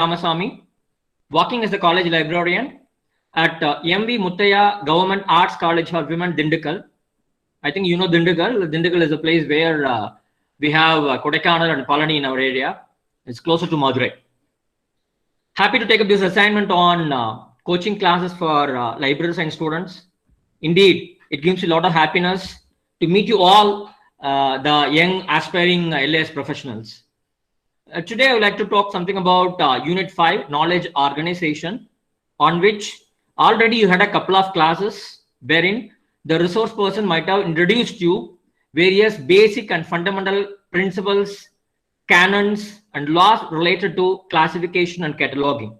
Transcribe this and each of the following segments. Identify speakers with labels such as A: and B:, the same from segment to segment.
A: Ramasamy, working as a college librarian at M.V. Muttaya Government Arts College for Women, Dindigul. I think you know Dindigul. Dindigul is a place where we have Kodaikanal and Palani in our area. It's closer to Madurai. Happy to take up this assignment on coaching classes for library science students. Indeed, it gives you a lot of happiness to meet you all, the young aspiring LAS professionals. Today, I would like to talk something about Unit 5, Knowledge Organization, on which already you had a couple of classes wherein the resource person might have introduced you various basic and fundamental principles, canons, and laws related to classification and cataloging.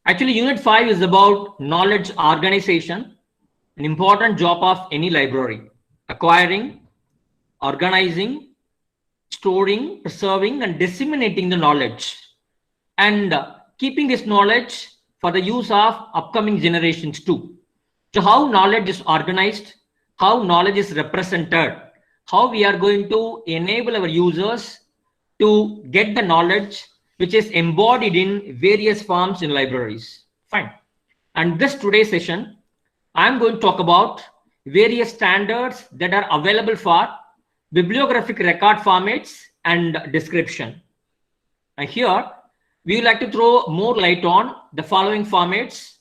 A: Actually, Unit 5 is about knowledge organization, an important job of any library: acquiring, organizing, storing, preserving, and disseminating the knowledge, and keeping this knowledge for the use of upcoming generations too. So how knowledge is organized, how knowledge is represented, how we are going to enable our users to get the knowledge which is embodied in various forms in libraries. Fine. And this today's session, I'm going to talk about various standards that are available for bibliographic record formats and description. And here we would like to throw more light on the following formats: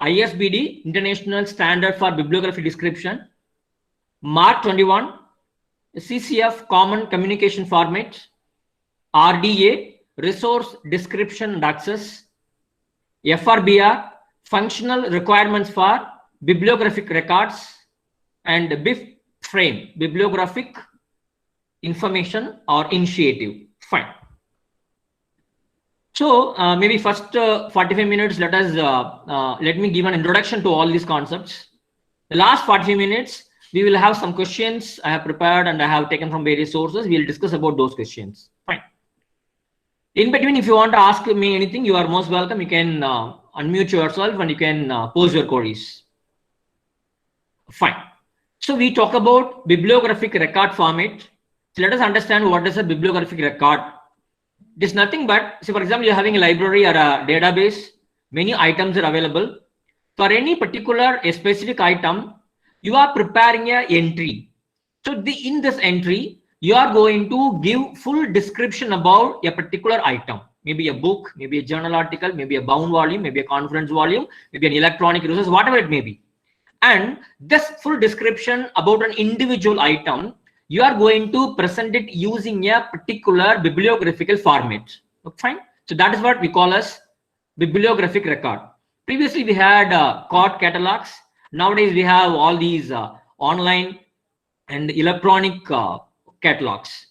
A: ISBD, International Standard for Bibliography Description; MARC 21, CCF, Common Communication Format; RDA, Resource Description and Access; FRBR, Functional Requirements for Bibliographic Records; and BIF frame, Bibliographic Information or Initiative. Fine. So maybe first 45 minutes, let me give an introduction to all these concepts. The last 45 minutes, we will have some questions I have prepared and I have taken from various sources. We'll discuss about those questions. Fine. In between, if you want to ask me anything, you are most welcome. You can unmute yourself and you can pose your queries. Fine. So we talk about bibliographic record format. So let us understand what is a bibliographic record. It is nothing but, say for example, you're having a library or a database, many items are available. For any particular a specific item, you are preparing an entry. So in this entry, you are going to give full description about a particular item. Maybe a book, maybe a journal article, maybe a bound volume, maybe a conference volume, maybe an electronic resource, whatever it may be. And this full description about an individual item, you are going to present it using a particular bibliographical format. Fine. So that is what we call as bibliographic record. Previously, we had court catalogs. Nowadays, we have all these online and electronic catalogs.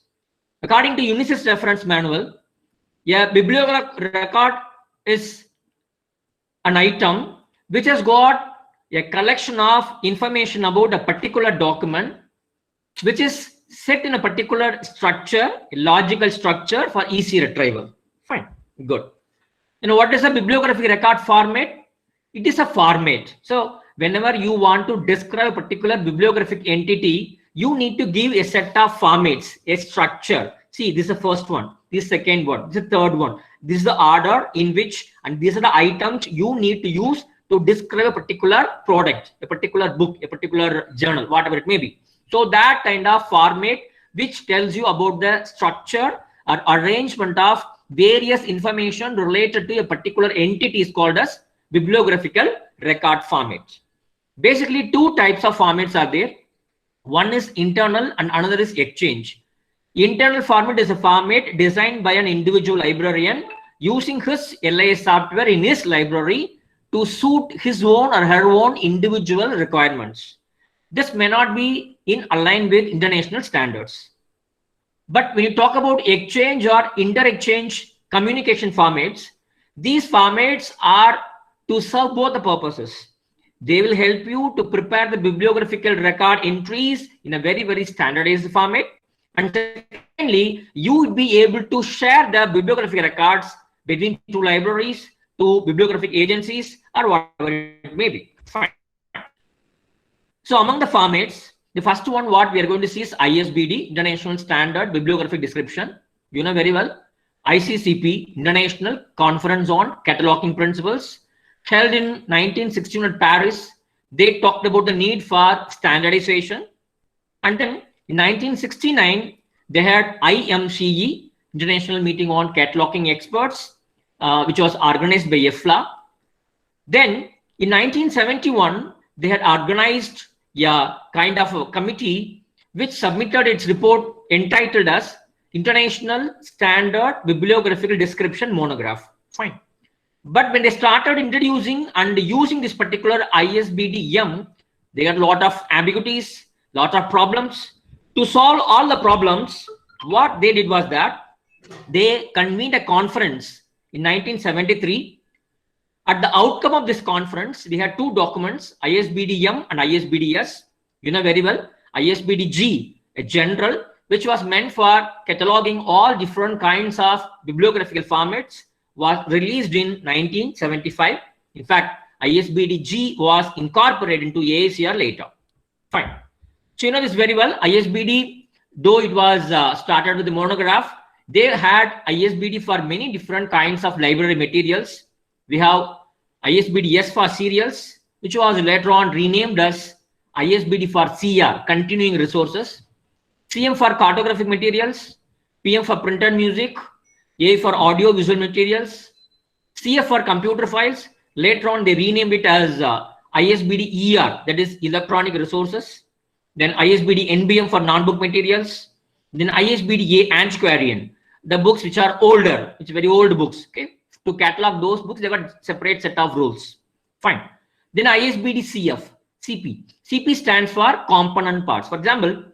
A: According to Unisys Reference Manual, a bibliographic record is an item which has got a collection of information about a particular document, which is set in a particular structure, a logical structure for easy retrieval. Fine, good. You know what is a bibliographic record format? It is a format. So whenever you want to describe a particular bibliographic entity, you need to give a set of formats, a structure. See, this is the first one, this is the second one, this is the third one. This is the order in which, and these are the items you need to use to describe a particular product, a particular book, a particular journal, whatever it may be. So that kind of format which tells you about the structure or arrangement of various information related to a particular entity is called as bibliographical record format. Basically, two types of formats are there. One is internal and another is exchange. Internal format is a format designed by an individual librarian using his LIS software in his library to suit his own or her own individual requirements. This may not be in line with international standards. But when you talk about exchange or inter-exchange communication formats, these formats are to serve both the purposes. They will help you to prepare the bibliographical record entries in a very, very standardized format. And secondly, you would be able to share the bibliographic records between two libraries, to bibliographic agencies, or whatever it may be. Fine. So among the formats, the first one what we are going to see is ISBD, International Standard Bibliographic Description. You know very well. ICCP, International Conference on Cataloging Principles, held in 1961 at Paris. They talked about the need for standardization. And then in 1969, they had IMCE, International Meeting on Cataloging Experts, which was organized by EFLA. Then in 1971, they had organized a kind of a committee which submitted its report entitled as International Standard Bibliographical Description Monograph. Fine. But when they started introducing and using this particular ISBD-M, they had a lot of ambiguities, lot of problems. To solve all the problems, what they did was that they convened a conference in 1973. At the outcome of this conference, we had two documents, ISBD-M and ISBD-S. You know very well, ISBD-G, a general, which was meant for cataloging all different kinds of bibliographical formats, was released in 1975. In fact, ISBD-G was incorporated into AACR later. Fine. So you know this very well. ISBD, though it was started with the monograph, they had ISBD for many different kinds of library materials. We have ISBD-S for serials, which was later on renamed as ISBD for CR, continuing resources. CM for cartographic materials, PM for printed music, A for audio visual materials, CF for computer files. Later on, they renamed it as ISBD-ER, that is electronic resources. Then ISBD-NBM for non-book materials. Then ISBD-A antiquarian, the books which are older, which are very old books. Okay, to catalog those books, they got separate set of rules. Fine. Then ISBD-CF, CP. CP stands for component parts. For example,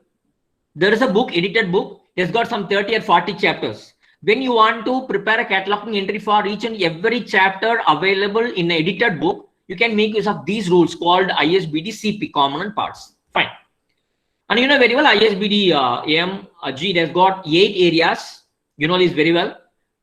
A: there is a book, edited book, it's got some 30 or 40 chapters. When you want to prepare a cataloging entry for each and every chapter available in an edited book, you can make use of these rules called ISBD-CP, component parts. Fine. And you know very well, ISBD-M-G, it has got 8 areas. You know this very well.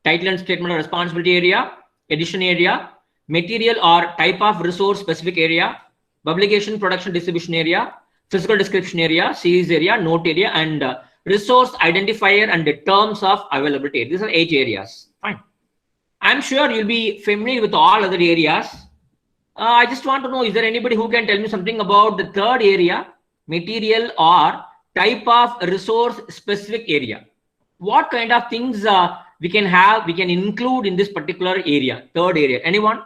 A: Title and statement of responsibility area, edition area, material or type of resource specific area, publication, production, distribution area, physical description area, series area, note area, and resource identifier and the terms of availability. These are 8 areas. Fine. I'm sure you'll be familiar with all other areas. I just want to know, is there anybody who can tell me something about the third area, material or type of resource specific area? What kind of things we can include in this particular area, third area? Anyone?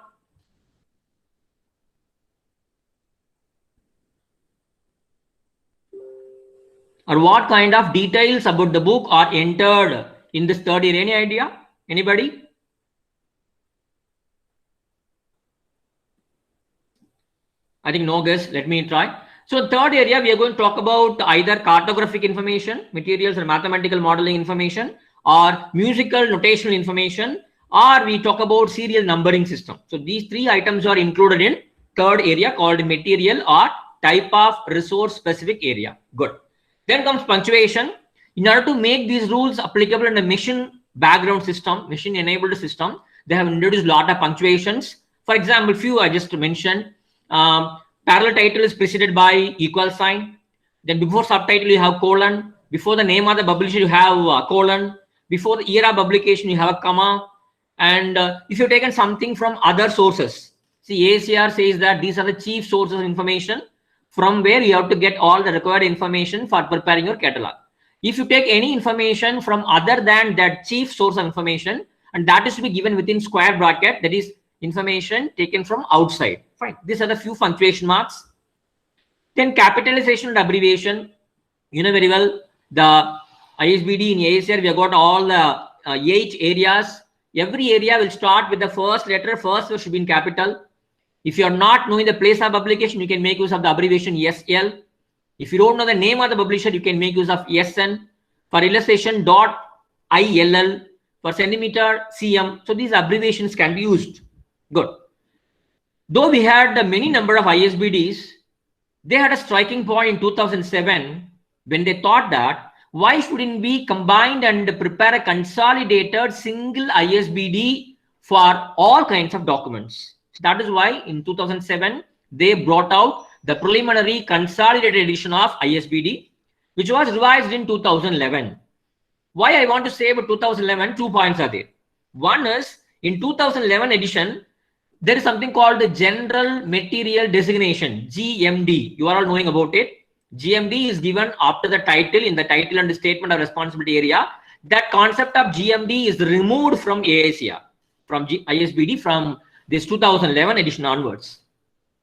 A: Or what kind of details about the book are entered in this third area? Any idea? Anybody? I think no guess. Let me try. So third area, we are going to talk about either cartographic information, materials or mathematical modeling information, or musical notational information, or we talk about serial numbering system. So these 3 items are included in third area called material or type of resource specific area. Good. Then comes punctuation. In order to make these rules applicable in a machine background system, machine enabled system, they have introduced a lot of punctuations. For example, few I just mentioned. Parallel title is preceded by equal sign. Then before subtitle you have colon. Before the name of the publisher you have colon. Before the year of publication you have a comma. And if you've taken something from other sources, see AACR says that these are the chief sources of information from where you have to get all the required information for preparing your catalog. If you take any information from other than that chief source of information, and that is to be given within square bracket, that is information taken from outside. Fine. These are the few punctuation marks. Then capitalization and abbreviation. You know very well, the ISBD in AACR, we have got all the 8 areas. Every area will start with the first letter. First word should be in capital. If you are not knowing the place of publication, you can make use of the abbreviation SL. If you don't know the name of the publisher, you can make use of SN. For illustration, .ILL. For centimeter, CM. So these abbreviations can be used. Good. Though we had many number of ISBDs, they had a striking point in 2007 when they thought that why shouldn't we combine and prepare a consolidated single ISBD for all kinds of documents. So that is why in 2007 they brought out the preliminary consolidated edition of ISBD, which was revised in 2011. Why I want to say about 2011, 2 points are there. One is in 2011 edition, there is something called the General Material Designation, GMD. You are all knowing about it. GMD is given after the title, in the title and the statement of responsibility area. That concept of GMD is removed from ASIA, from ISBD from this 2011 edition onwards.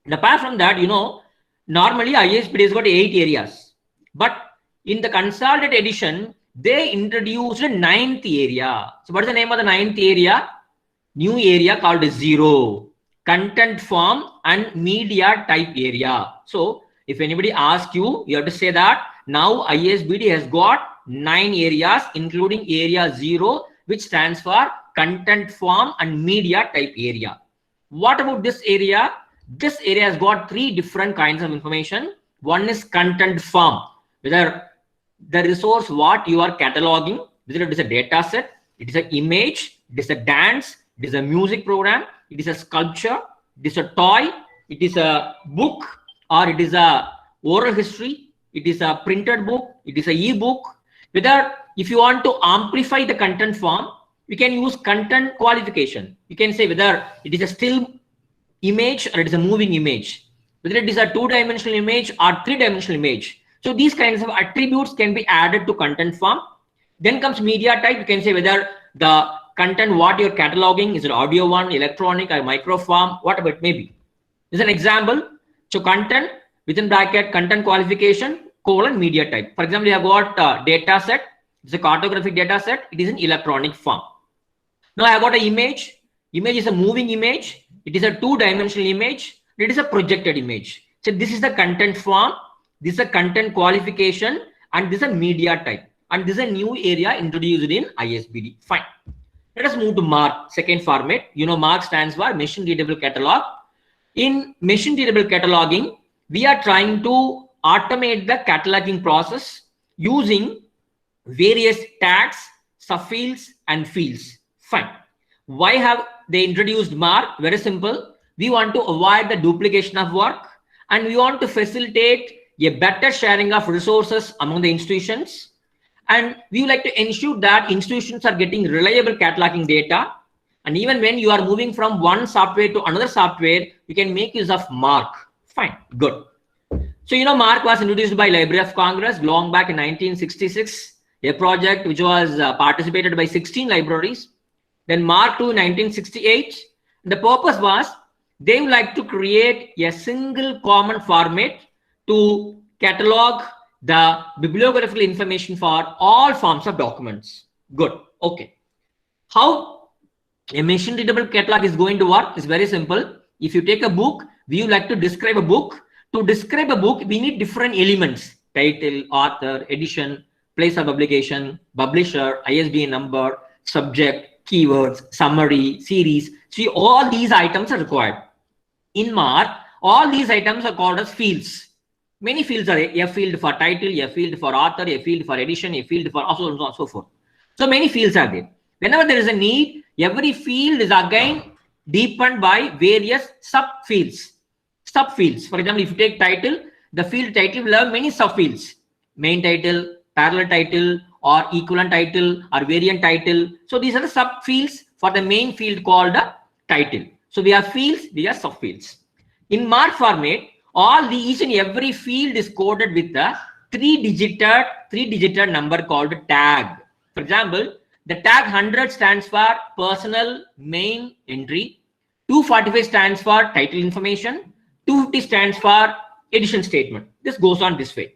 A: And apart from that, you know, normally ISBD has got 8 areas, but in the consolidated edition, they introduced a 9th area. So what is the name of the 9th area? New area called 0, content form and media type area. So if anybody asks you, you have to say that now ISBD has got 9 areas, including area 0, which stands for content form and media type area. What about this area? This area has got 3 different kinds of information. One is content form, whether the resource what you are cataloging, whether it is a data set, it is an image, it is a dance, it is a music program, it is a sculpture, it is a toy, it is a book, or it is a oral history, it is a printed book, it is a e-book. Whether if you want to amplify the content form, you can use content qualification. You can say whether it is a still image or it is a moving image, whether it is a 2-dimensional image or 3-dimensional image. So these kinds of attributes can be added to content form. Then comes media type. You can say whether the content what you're cataloging is it audio one, electronic, or microform, whatever it may be. This is an example. So content within bracket content qualification colon media type. For example, you have got data set. It's a cartographic data set. It is in electronic form. Now I have got an image. Image is a moving image. It is a 2-dimensional image. It is a projected image. So this is the content form. This is a content qualification, and this is a media type, and this is a new area introduced in ISBD. Fine. Let us move to MARC, second format. You know, MARC stands for machine readable catalog. In machine readable cataloging, we are trying to automate the cataloging process using various tags, subfields, and fields. Fine. Why have they introduced MARC? Very simple. We want to avoid the duplication of work, and we want to facilitate a better sharing of resources among the institutions. And we would like to ensure that institutions are getting reliable cataloging data. And even when you are moving from one software to another software, you can make use of MARC. Fine, good. So, you know, MARC was introduced by Library of Congress long back in 1966, a project which was participated by 16 libraries. Then MARC 2 in 1968. The purpose was they would like to create a single common format to catalog the bibliographical information for all forms of documents. Good. Okay. How a machine readable catalog is going to work is very simple. If you take a book, we would like to describe a book. To describe a book, we need different elements: title, author, edition, place of publication, publisher, ISBN number, subject, keywords, summary, series. See, all these items are required. In MARC, all these items are called as fields. Many fields are a field for title, a field for author, a field for edition, a field for so on and so forth. So many fields are there. Whenever there is a need, every field is again deepened by various subfields. Subfields. For example, if you take title, the field title will have many subfields: main title, parallel title, or equivalent title, or variant title. So these are the subfields for the main field called the title. So we have fields, we have subfields. In MARC format, each and every field is coded with a three-digit number called tag. For example, the tag 100 stands for personal main entry, 245 stands for title information, 250 stands for edition statement. This goes on this way.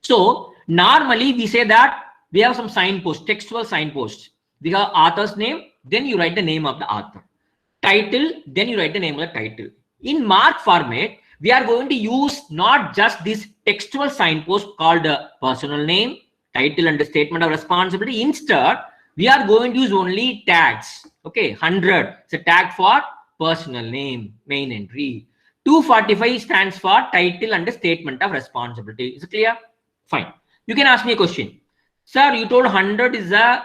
A: So normally we say that we have some signpost, textual signposts. We have author's name, then you write the name of the author. Title, then you write the name of the title. In MARC format, we are going to use not just this textual signpost called personal name, title, and the statement of responsibility. Instead, we are going to use only tags. Okay, 100 is a tag for personal name, main entry. 245 stands for title and the statement of responsibility. Is it clear? Fine. You can ask me a question. Sir, you told 100 is a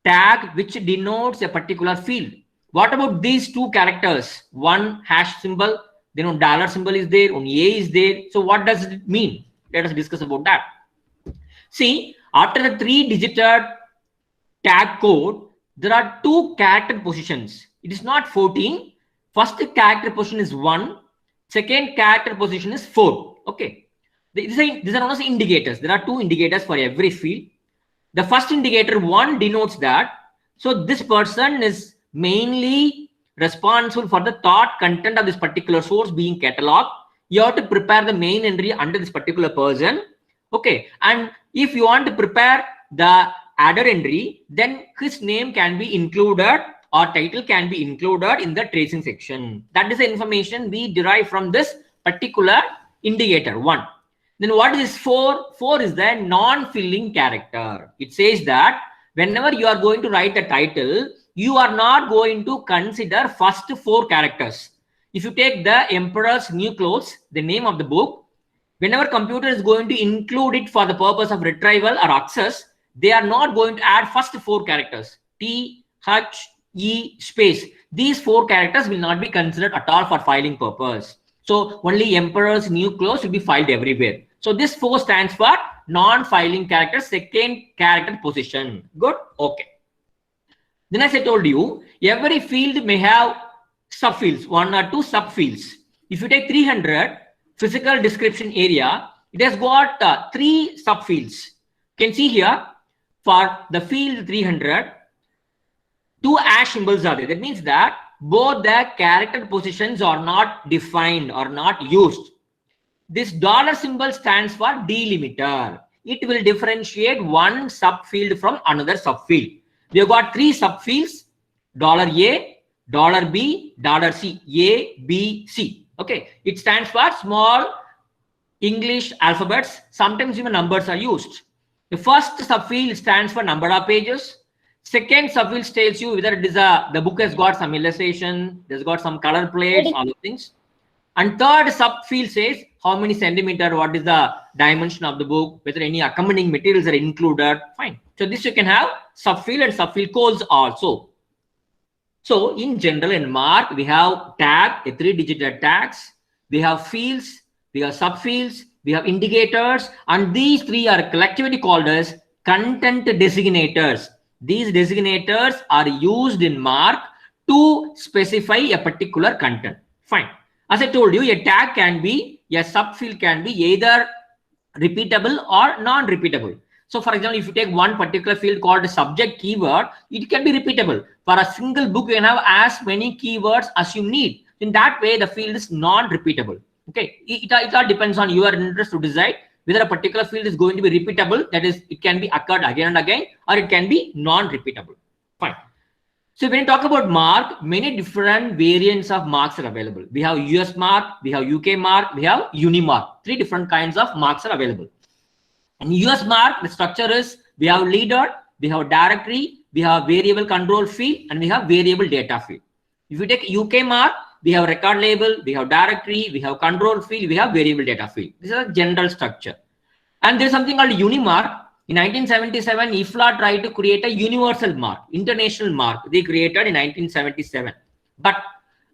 A: tag which denotes a particular field. What about these two characters? One hash symbol, then one dollar symbol is there, one A is there. So what does it mean? Let us discuss about that. See, after the three-digit tag code, there are 2 character positions. It is not 14. First character position is 1. Second character position is 4. Okay. These are known as indicators. There are 2 indicators for every field. The first indicator 1 denotes that, so this person is mainly responsible for the thought content of this particular source being cataloged. You have to prepare the main entry under this particular person. Okay. And if you want to prepare the adder entry, then his name can be included or title can be included in the tracing section. That is the information we derive from this particular indicator 1. Then what is 4? 4 is the non-filling character. It says that whenever you are going to write a title, you are not going to consider first 4 characters. If you take the Emperor's New Clothes, the name of the book, whenever computer is going to include it for the purpose of retrieval or access, they are not going to add first 4 characters. T, H, E, space. These 4 characters will not be considered at all for filing purpose. So only Emperor's New Clothes will be filed everywhere. So this 4 stands for non-filing character, second character position. Good? Okay. Then as I told you, every field may have subfields, 1 or 2 subfields. If you take 300, physical description area, it has got 3 subfields. You can see here, for the field 300, 2 hash symbols are there. That means that both the character positions are not defined or not used. This dollar symbol stands for delimiter. It will differentiate one subfield from another subfield. We have got 3 subfields: $A, $B, $C. A, B, C. Okay. It stands for small English alphabets. Sometimes even numbers are used. The first subfield stands for number of pages. Second subfield tells you whether it is the book has got some illustration, there's got some color plates, all those things. And third subfield says how many centimeter, what is the dimension of the book, whether any accompanying materials are included. Fine. So this you can have subfield and subfield codes also. So in general, in Mark, we have tag, a 3-digit tags. We have fields, we have subfields, we have indicators, and these 3 are collectively called as content designators. These designators are used in Mark to specify a particular content. Fine. As I told you, a tag can be, a subfield can be either repeatable or non-repeatable. So for example, if you take one particular field called subject keyword, it can be repeatable. For a single book, you can have as many keywords as you need. In that way, the field is non-repeatable. Okay. It all depends on your interest to decide whether a particular field is going to be repeatable. That is, it can be occurred again and again, or it can be non-repeatable. Fine. So when you talk about mark, many different variants of marks are available. We have US mark, we have UK mark, we have Unimark. 3 different kinds of marks are available. In US mark, the structure is we have leader, we have directory, we have variable control field, and we have variable data field. If you take UK mark, we have record label, we have directory, we have control field, we have variable data field. This is a general structure. And there's something called Unimark. In 1977, IFLA tried to create a universal mark, international mark. They created in 1977. But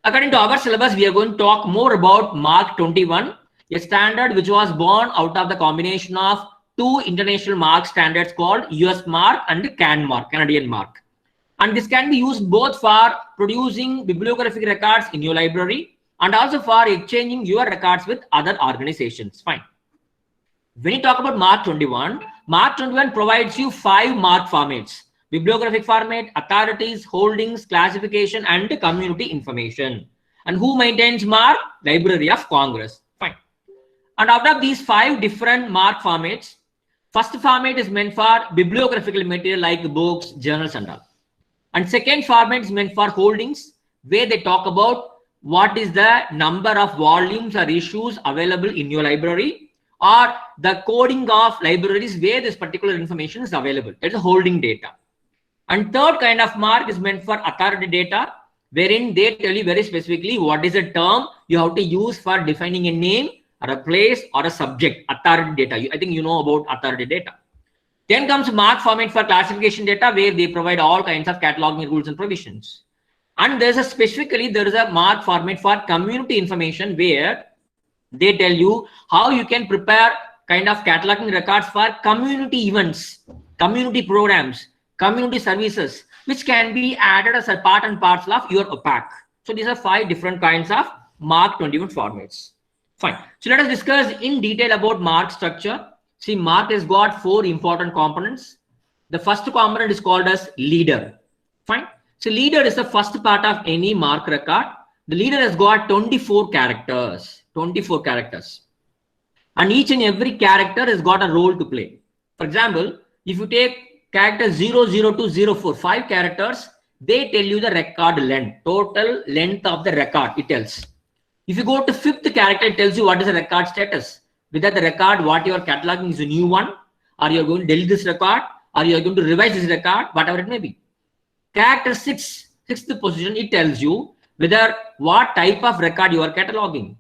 A: according to our syllabus, we are going to talk more about Mark 21, a standard which was born out of the combination of 2 international mark standards called US mark and CAN mark, Canadian mark. And this can be used both for producing bibliographic records in your library and also for exchanging your records with other organizations. Fine. When you talk about Mark 21, Mark 21 provides you 5 mark formats: bibliographic format, authorities, holdings, classification, and community information. And who maintains Mark? Library of Congress. Fine. And out of these 5 different mark formats, first format is meant for bibliographical material like books, journals, and all. And second format is meant for holdings, where they talk about what is the number of volumes or issues available in your library, or the coding of libraries where this particular information is available. That is holding data. And third kind of mark is meant for authority data, wherein they tell you very specifically what is a term you have to use for defining a name or a place or a subject. Authority data. I think you know about authority data. Then comes mark format for classification data, where they provide all kinds of cataloging rules and provisions. And there is a mark format for community information, where they tell you how you can prepare kind of cataloging records for community events, community programs, community services, which can be added as a part and parcel of your opaque. So these are 5 different kinds of Mark 21 formats. Fine. So let us discuss in detail about Mark structure. See, Mark has got 4 important components. The first component is called as leader. Fine. So leader is the first part of any Mark record. The leader has got 24 characters. 24 characters. And each and every character has got a role to play. For example, if you take character 00 to 04, 5 characters, they tell you the record length, total length of the record, it tells. If you go to 5th character, it tells you what is the record status. Whether the record, what you are cataloging is a new one, or you are going to delete this record, or you are going to revise this record, whatever it may be. Character 6, 6th position, it tells you whether what type of record you are cataloging.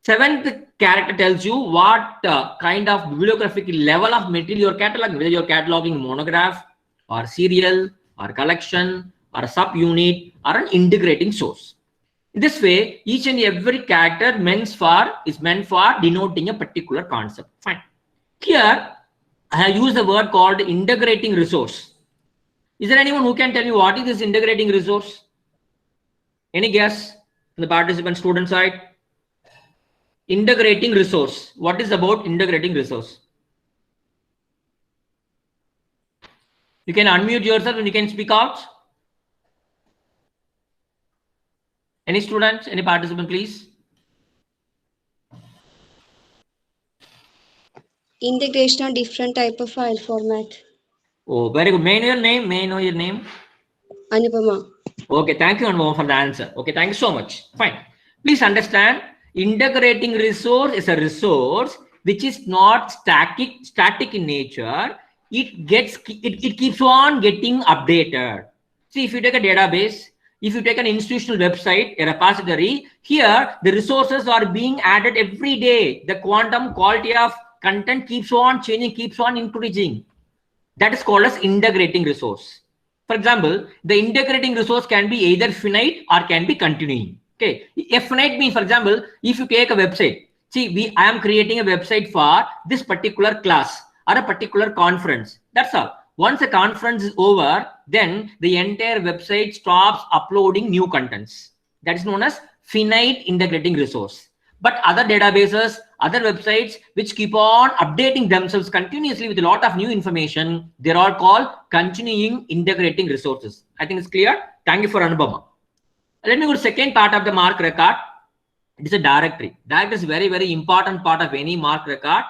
A: 7th character tells you what kind of bibliographic level of material you are cataloging, whether you are cataloging monograph or serial or collection or a subunit or an integrating source. In this way, each and every character is meant for denoting a particular concept. Fine. Here, I have used the word called integrating resource. Is there anyone who can tell me what is this integrating resource? Any guess from the participant student side? Integrating resource. What is about integrating resource? You can unmute yourself and you can speak out. Any students, any participant, please?
B: Integration of different type of file format.
A: Oh, very good. May I know your name? May I know your name?
B: Anupama.
A: Okay, thank you, Anupama, for the answer. Okay, thank you so much. Fine. Please understand, integrating resource is a resource which is not static in nature. It keeps on getting updated. See, if you take a database, if you take an institutional website, a repository, here the resources are being added every day. The quantum quality of content keeps on changing, keeps on increasing. That is called as integrating resource. For example, the integrating resource can be either finite or can be continuing. Okay, a finite means, for example, if you take a website, see, I am creating a website for this particular class or a particular conference. That's all. Once the conference is over, then the entire website stops uploading new contents. That is known as finite integrating resource. But other databases, other websites which keep on updating themselves continuously with a lot of new information, they're all called continuing integrating resources. I think it's clear. Thank you for Anupama. Let me go to the second part of the Mark record. It is a directory. Directory is a very, very important part of any Mark record.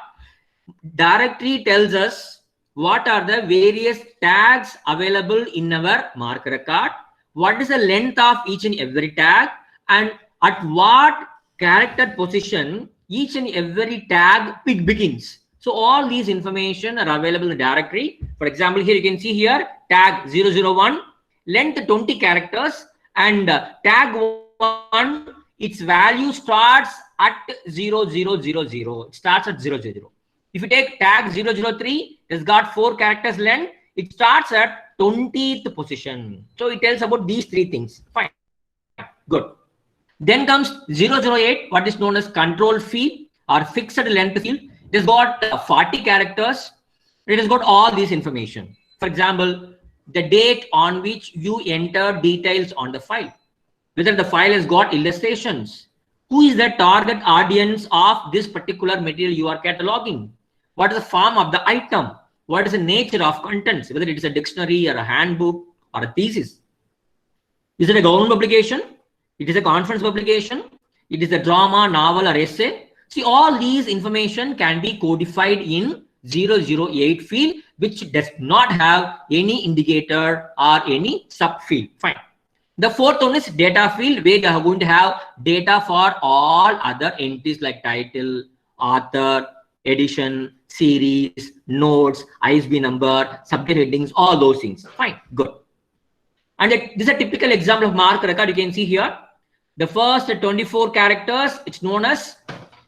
A: Directory tells us what are the various tags available in our Mark record, what is the length of each and every tag, and at what character position each and every tag begins. So all these information are available in the directory. For example, here you can see here tag 001, length 20 characters, and tag 1, its value starts at 0000. It starts at 00. If you take tag 003, it's got 4 characters length. It starts at 20th position. So it tells about these 3 things. Fine. Good. Then comes 008, what is known as control field or fixed length field. It has got 40 characters. It has got all this information. For example, the date on which you enter details on the file, whether the file has got illustrations, who is the target audience of this particular material you are cataloging, what is the form of the item, what is the nature of contents, whether it is a dictionary or a handbook or a thesis. Is it a government publication? It is a conference publication. It is a drama, novel, or essay. See, all these information can be codified in 008 field, which does not have any indicator or any subfield. Fine. The fourth one is data field, where you are going to have data for all other entities like title, author, edition, series, notes, ISBN number, subject headings, all those things. Fine, good. And this is a typical example of Mark record. You can see here the first 24 characters, it's known as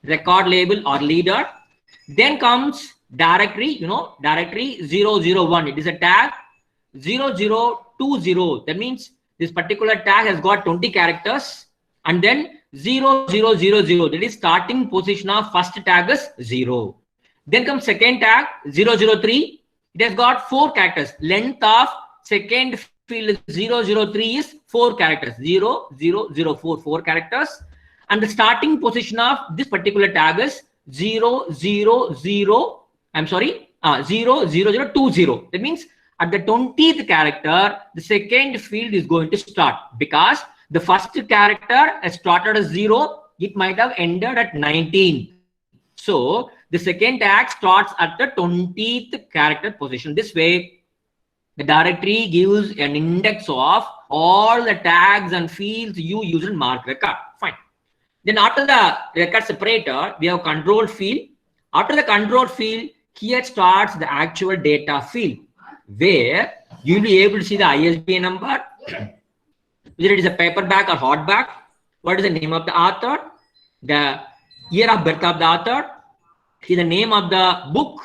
A: record label or leader. Then comes directory, directory 001. It is a tag 0020. That means this particular tag has got 20 characters, and then 0000. That is starting position of first tag is 0. Then comes second tag 003. It has got 4 characters. Length of second field is 003 is 4 characters. 0004, 4 characters. And the starting position of this particular tag is 000. I'm sorry, 00020. That means at the 20th character, the second field is going to start, because the first character has started as 0. It might have ended at 19. So the second tag starts at the 20th character position. This way, the directory gives an index of all the tags and fields you use in mark record. Fine. Then after the record separator, we have control field. After the control field, here starts the actual data field, where you'll be able to see the ISBN number, whether it is a paperback or hardback, what is the name of the author, the year of birth of the author, the name of the book,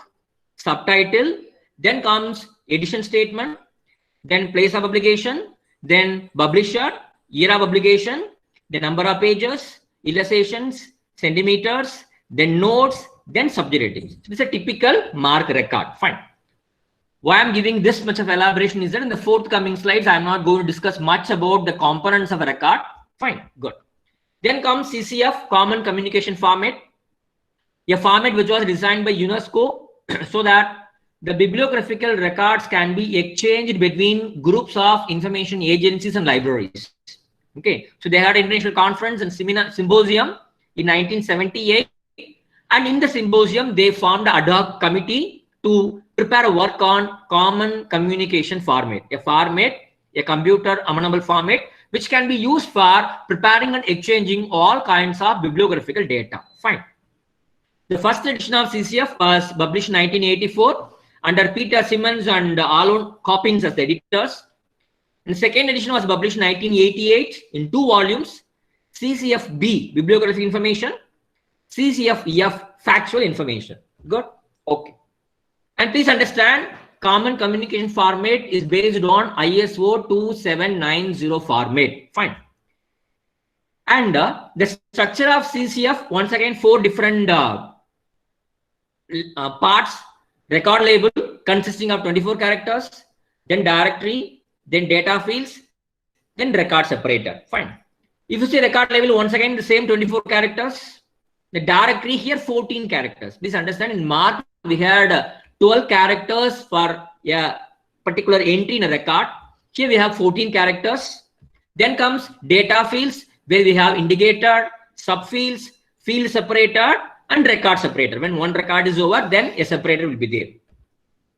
A: subtitle, then comes edition statement, then place of publication, then publisher, year of publication, the number of pages, illustrations, centimeters, then notes, then subject ratings. This is a typical mark record. Fine. Why I'm giving this much of elaboration is that in the forthcoming slides, I'm not going to discuss much about the components of a record. Fine, good. Then comes CCF, Common Communication Format, a format which was designed by UNESCO so that the bibliographical records can be exchanged between groups of information agencies and libraries. Okay, so they had an international conference and symposium in 1978, and in the symposium they formed an ad hoc committee to prepare a work on common communication format, a computer amenable format which can be used for preparing and exchanging all kinds of bibliographical data. Fine. The first edition of CCF was published in 1984 under Peter Simmons and Alon Coppins as the editors. And the second edition was published in 1988 in 2 volumes, CCF-B, Bibliographic Information, CCF-F, Factual Information. Good? Okay. And please understand, Common Communication Format is based on ISO 2790 format. Fine. And the structure of CCF, once again, 4 different parts. Record label consisting of 24 characters, then directory, then data fields, then record separator. Fine. If you see record label, once again, the same 24 characters. The directory here, 14 characters. Please understand, in mark, we had 12 characters for a particular entry in a record. Here we have 14 characters. Then comes data fields, where we have indicator, subfields, field separator, and record separator. When one record is over, then a separator will be there.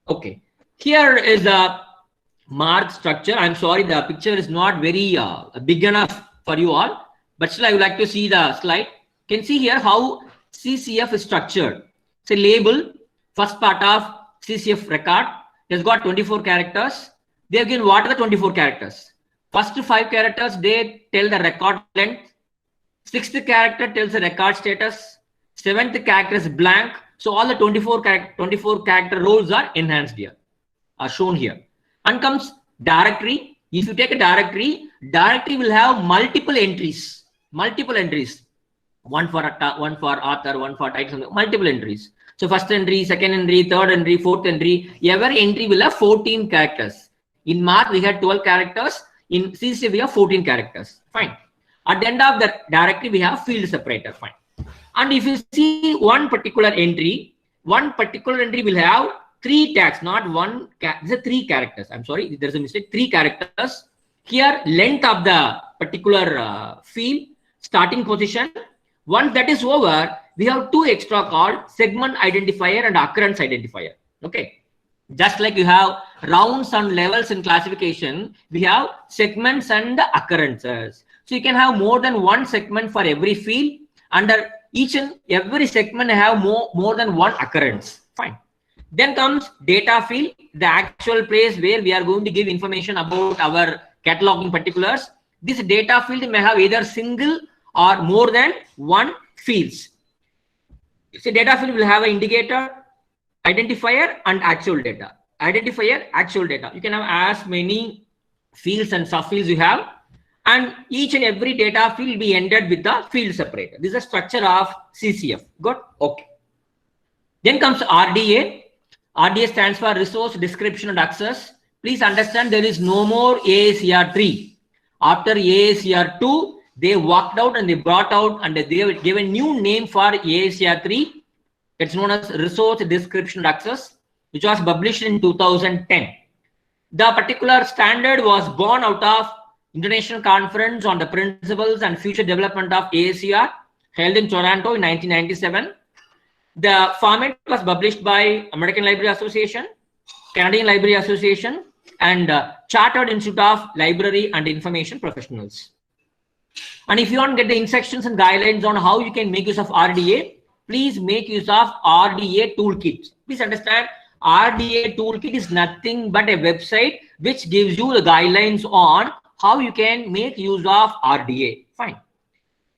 A: Okay. Here is the mark structure. I'm sorry, the picture is not very big enough for you all, but still I would like to see the slide. You can see here how CCF is structured. It's a label, first part of CCF record. It's got 24 characters. They have given what are the 24 characters. First 5 characters, they tell the record length. 6th character tells the record status. 7th character is blank. So all the 24 character rows are enhanced here, are shown here. And comes directory. If you take a directory will have multiple entries. One for author, one for title, multiple entries. So first entry, second entry, third entry, fourth entry. Every entry will have 14 characters. In mark, we had 12 characters. In CCF, we have 14 characters. Fine. At the end of the directory, we have field separator. Fine. And if you see one particular entry will have 3 tags, not one. These are 3 characters. I'm sorry, there's a mistake. 3 characters. Here, length of the particular field, starting position. Once that is over, we have 2 extra called segment identifier and occurrence identifier. Okay. Just like you have rounds and levels in classification, we have segments and occurrences. So you can have more than one segment for every field. Under each and every segment have more than one occurrence. Fine. Then comes data field, the actual place where we are going to give information about our cataloging particulars. This data field may have either single or more than one fields. So data field will have an indicator, identifier, and actual data. Identifier, actual data. You can have as many fields and subfields you have, and each and every data field will be ended with the field separator. This is the structure of CCF. Good? Okay. Then comes RDA. RDA stands for Resource Description and Access. please understand there is no more AACR 3. After AACR 2, they walked out and they brought out and they gave a new name for AACR 3. It's known as Resource Description Access, which was published in 2010. The particular standard was born out of International Conference on the Principles and Future Development of AACR, held in Toronto in 1997. The format was published by American Library Association, Canadian Library Association, and Chartered Institute of Library and Information Professionals. And if you want to get the instructions and guidelines on how you can make use of RDA, please make use of RDA Toolkit. Please understand, RDA Toolkit is nothing but a website which gives you the guidelines on how you can make use of RDA. Fine.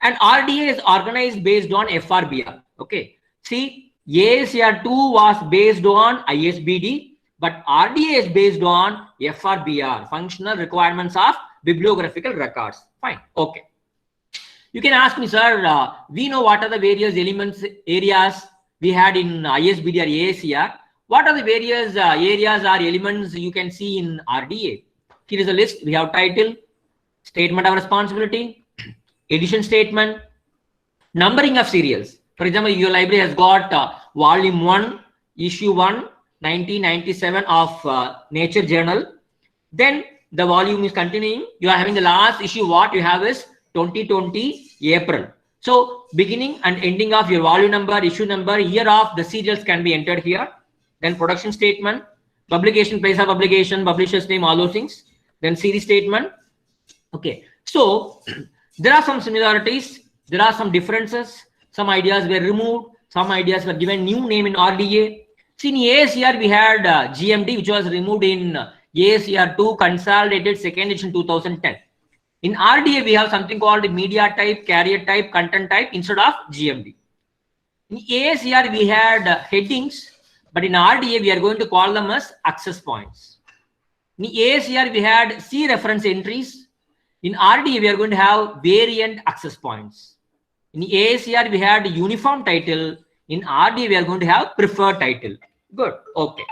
A: And RDA is organized based on FRBR. Okay. See, AACR 2 was based on ISBD, but RDA is based on FRBR, Functional Requirements of Bibliographical Records. Fine. Okay. You can ask me, sir, we know what are the various elements, areas we had in ISBD or AACR. What are the various areas or elements you can see in RDA? Here is a list. We have title, statement of responsibility, edition statement, numbering of serials. For example, your library has got volume 1, issue 1, 1997 of Nature Journal. Then the volume is continuing. You are having the last issue. What you have is 2020 April. So beginning and ending of your volume number, issue number, year of the serials can be entered here. Then production statement, publication, place of publication, publisher's name, all those things. Then series statement. Okay. So there are some similarities. There are some differences. Some ideas were removed. Some ideas were given new name in RDA. See, in AACR, we had GMD, which was removed in AACR 2 Consolidated Second Edition 2010. In RDA, we have something called media type, carrier type, content type instead of GMD. In AACR, we had headings, but in RDA, we are going to call them as access points. In AACR, we had C reference entries. In RDA, we are going to have variant access points. In AACR, we had uniform title. In RDA, we are going to have preferred title. Good. Okay.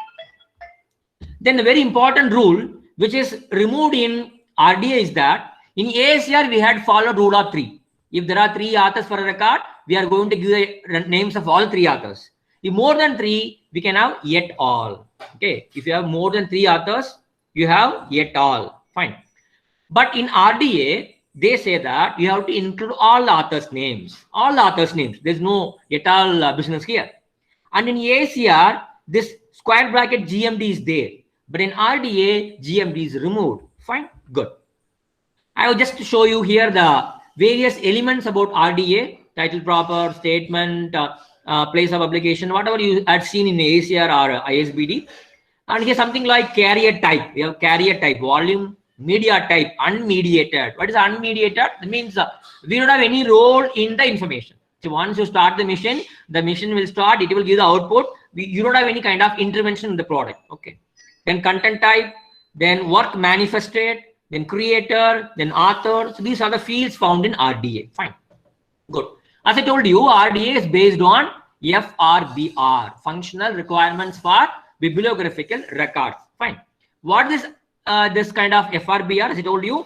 A: Then the very important rule, which is removed in RDA, is that in AACR, we had followed rule of 3. If there are 3 authors for a record, we are going to give the names of all 3 authors. If more than 3, we can have yet all. Okay. If you have more than 3 authors, you have yet all. Fine. But in RDA, they say that you have to include all the authors' names. All the authors' names. There's no yet all business here. And in AACR, this square bracket GMD is there. But in RDA, GMD is removed. Fine. Good. I will just show you here the various elements about RDA, title proper, statement, place of publication, whatever you had seen in AACR or ISBD. And here's something like carrier type. We have carrier type, volume, media type, unmediated. What is unmediated? That means we don't have any role in the information. So once you start the machine will start, it will give the output. You don't have any kind of intervention in the product. Okay. Then content type, then work manifested, then creator, then author. So these are the fields found in RDA. Fine. Good. As I told you, RDA is based on FRBR, Functional Requirements for Bibliographical Records. Fine. What is this kind of FRBR? As I told you,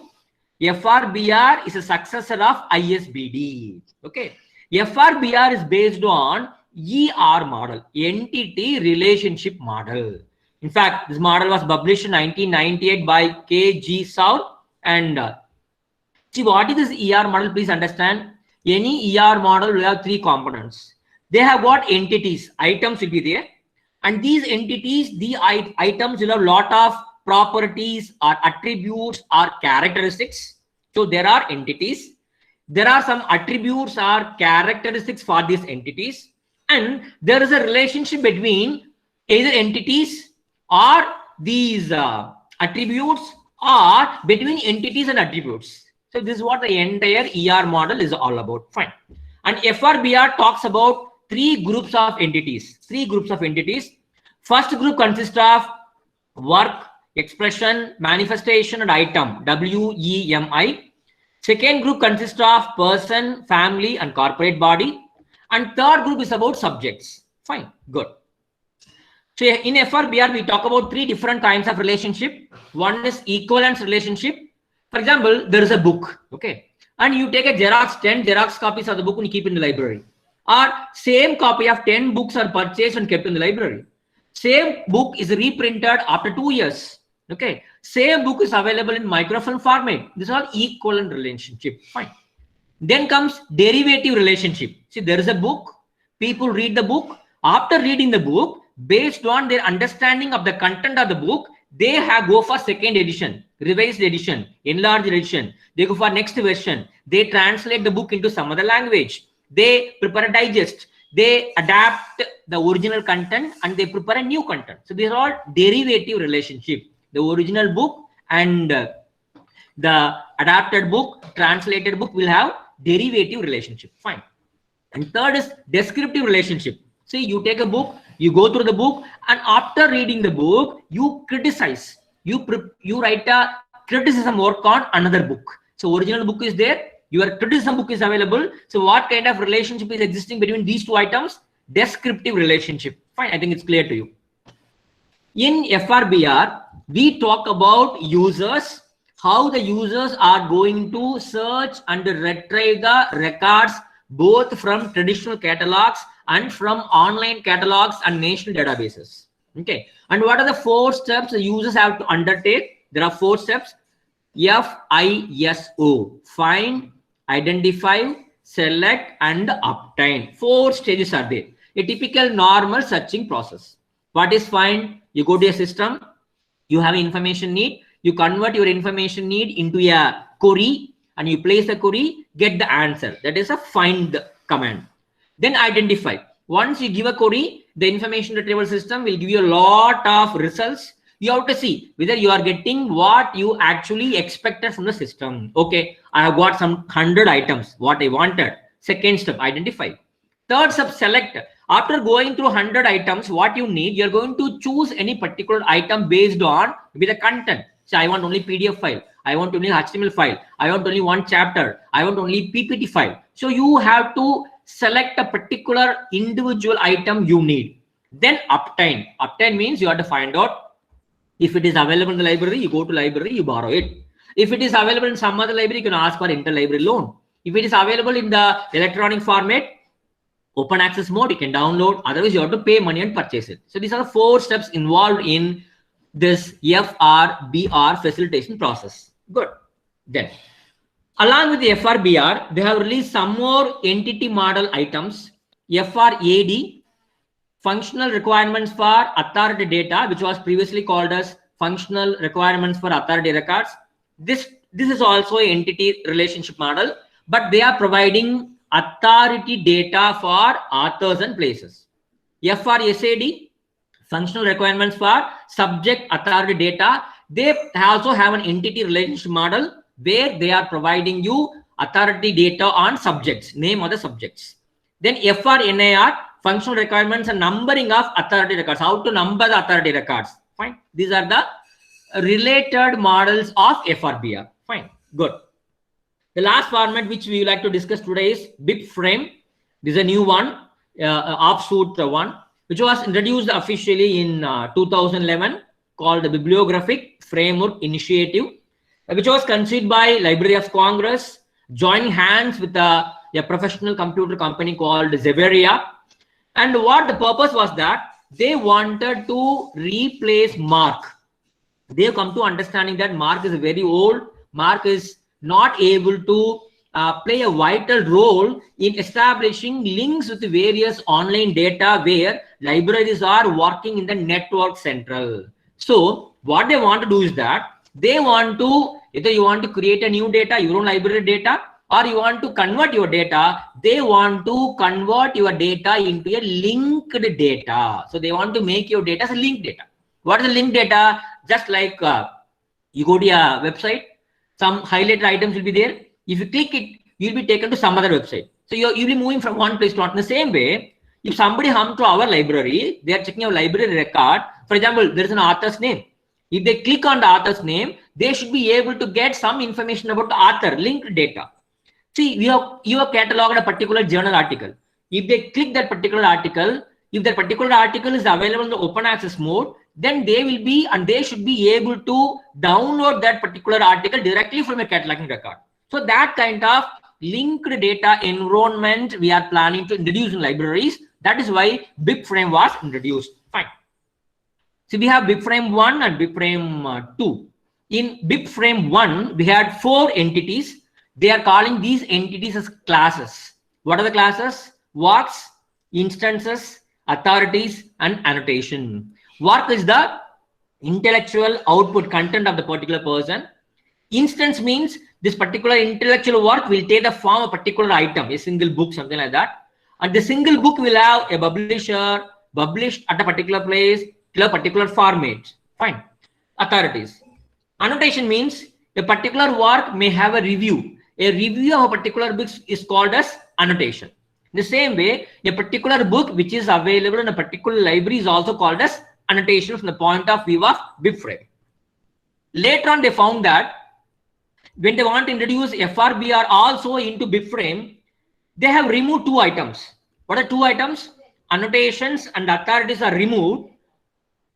A: FRBR is a successor of ISBD. Okay. FRBR is based on ER model, Entity Relationship Model. In fact, this model was published in 1998 by K.G. South. And see, what is this ER model? Please understand. Any ER model will have 3 components. They have got entities, items will be there. And these entities, the items will have a lot of properties or attributes or characteristics. So there are entities. There are some attributes or characteristics for these entities. And there is a relationship between either entities or these attributes or between entities and attributes. So this is what the entire ER model is all about. Fine. And FRBR talks about 3 groups of entities. 3 groups of entities. First group consists of work, expression, manifestation, and item, WEMI. Second group consists of person, family, and corporate body. And third group is about subjects. Fine. Good. So in FRBR, we talk about three different kinds of relationship. One is equivalence relationship. For example, there is a book, okay, and you take a 10 Xerox copies of the book and you keep in the library. Or same copy of 10 books are purchased and kept in the library. Same book is reprinted after 2 years. Okay, same book is available in microfilm format. This is all equivalent relationship. Fine. Then comes derivative relationship. See, there is a book. People read the book. After reading the book, based on their understanding of the content of the book, they go for second edition, revised edition, enlarged edition. They go for next version. They translate the book into some other language. They prepare a digest. They adapt the original content and they prepare a new content. So these are all derivative relationship. The original book and the adapted book, translated book will have derivative relationship. Fine. And third is descriptive relationship. See, you take a book, you go through the book, and after reading the book, you criticize. You write a criticism work on another book. So original book is there, your criticism book is available. So what kind of relationship is existing between these two items? Descriptive relationship. Fine, I think it's clear to you. In FRBR, we talk about users, how the users are going to search and retrieve the records both from traditional catalogs and from online catalogs and national databases. Okay, and what are the 4 steps the users have to undertake? There are 4 steps. FISO: find, identify, select, and obtain. 4 stages are there. A typical normal searching process. What is find? You go to a system, you have information need, you convert your information need into a query, and you place the query, get the answer. That is a find command. Then identify. Once you give a query, the information retrieval system will give you a lot of results. You have to see whether you are getting what you actually expected from the system. Okay, I have got some 100 items, what I wanted. Second step, identify. Third step, select. After going through 100 items, what you need, you're going to choose any particular item based on the content. So I want only PDF file. I want only HTML file. I want only one chapter. I want only PPT file. So you have to select a particular individual item you need. Then obtain. Obtain means you have to find out if it is available in the library, you go to library, you borrow it. If it is available in some other library, you can ask for interlibrary loan. If it is available in the electronic format, open access mode, you can download. Otherwise, you have to pay money and purchase it. So these are the 4 steps involved in this FRBR facilitation process. Good. Then, along with the FRBR, they have released some more entity model items. FRAD, functional requirements for authority data, which was previously called as functional requirements for authority records. This is also an entity relationship model, but they are providing authority data for authors and places. FRSAD, functional requirements for subject authority data. They also have an entity relationship model where they are providing you authority data on subjects, name of the subjects. Then FRNAR, functional requirements and numbering of authority records, how to number the authority records. Fine. These are the related models of FRBR. Fine. Good. The last format which we would like to discuss today is BibFrame. This is a new one, offshoot one, which was introduced officially in 2011, called the Bibliographic Framework Initiative, which was conceived by Library of Congress, joining hands with a professional computer company called Xavier. And what the purpose was that they wanted to replace MARC. They have come to understanding that MARC is very old. MARC is not able to play a vital role in establishing links with various online data where libraries are working in the network central. So what they want to do is that they want to, either you want to create a new data, your own library data, or you want to convert your data, they want to convert your data into a linked data. So they want to make your data as a linked data. What is a linked data? Just like you go to a website, some highlighted items will be there. If you click it, you'll be taken to some other website. So you'll be moving from one place to another. In the same way, if somebody comes to our library, they are checking our library record. For example, there is an author's name. If they click on the author's name, they should be able to get some information about the author, linked data. See, you have cataloged a particular journal article. If they click that particular article, if that particular article is available in the open access mode, then they will be and they should be able to download that particular article directly from a cataloging record. So that kind of linked data environment we are planning to introduce in libraries. That is why BibFrame was introduced. Fine. So we have BibFrame 1 and BibFrame 2. In BibFrame 1, we had 4 entities. They are calling these entities as classes. What are the classes? Works, instances, authorities, and annotation. Work is the intellectual output content of the particular person. Instance means this particular intellectual work will take the form of a particular item, a single book, something like that. And the single book will have a publisher, published at a particular place, to a particular format. Fine. Authorities. Annotation means a particular work may have a review. A review of a particular book is called as annotation. The same way, a particular book which is available in a particular library is also called as annotation from the point of view of BibFrame. Later on, they found that when they want to introduce FRBR also into BibFrame, they have removed 2 items. What are 2 items? Annotations and authorities are removed.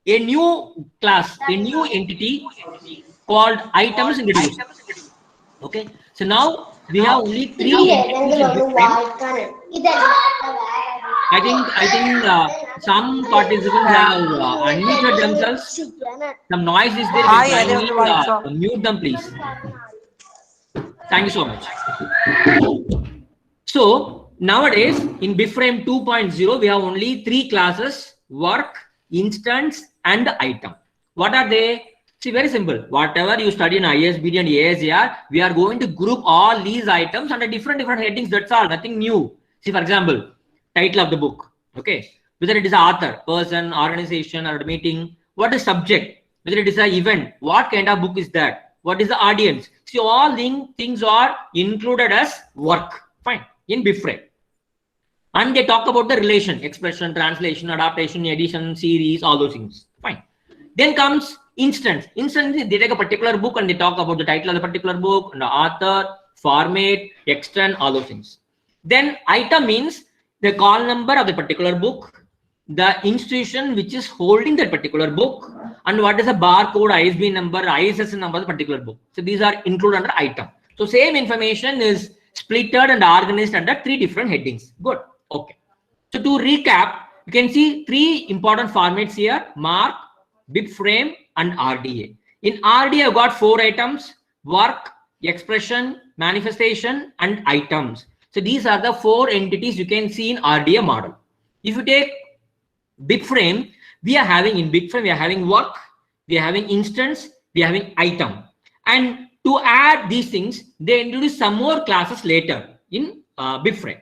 A: A new class, a new entity called items introduced. Okay, so now we have only 3 entities in BibFrame. I think some participants have unmuted themselves. Some noise is there. Kindly mute them, please. Thank you so much. So nowadays in BibFrame 2.0, we have only 3 classes: work, instance, and item. What are they? See, very simple. Whatever you study in ISBD and ASAR, we are going to group all these items under different headings. That's all. Nothing new. See, for example, title of the book. Okay, whether it is author, person, organization, or meeting. What is subject? Whether it is an event. What kind of book is that? What is the audience? See, all things are included as work. Fine. In BibFrame. And they talk about the relation, expression, translation, adaptation, edition, series, all those things. Fine. Then comes instance. Instance, they take a particular book and they talk about the title of the particular book, and the author, format, extent, all those things. Then item means the call number of the particular book, the institution which is holding that particular book, and what is the barcode, ISBN number, ISSN number of the particular book. So these are included under item. So same information is splitted and organized under 3 different headings. Good. Okay. So to recap, you can see 3 important formats here: MARC, BibFrame, and RDA. In RDA, I've got 4 items: work, expression, manifestation, and items. So these are the 4 entities you can see in RDA model. If you take BibFrame, we are having work, we are having instance, we are having item. And to add these things, they introduce some more classes later in BibFrame.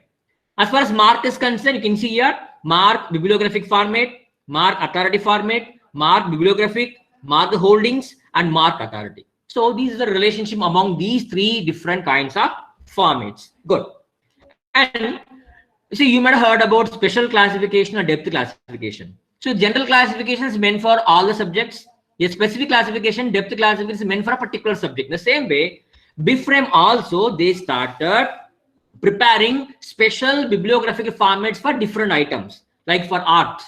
A: As far as MARC is concerned, you can see here MARC bibliographic format, MARC authority format, MARC bibliographic, MARC holdings, and MARC authority. So this is the relationship among these 3 different kinds of formats. Good. And see, you might have heard about special classification or depth classification. So general classification is meant for all the subjects. A specific classification, depth classification, is meant for a particular subject. The same way, BibFrame also, they started preparing special bibliographic formats for different items, like for art,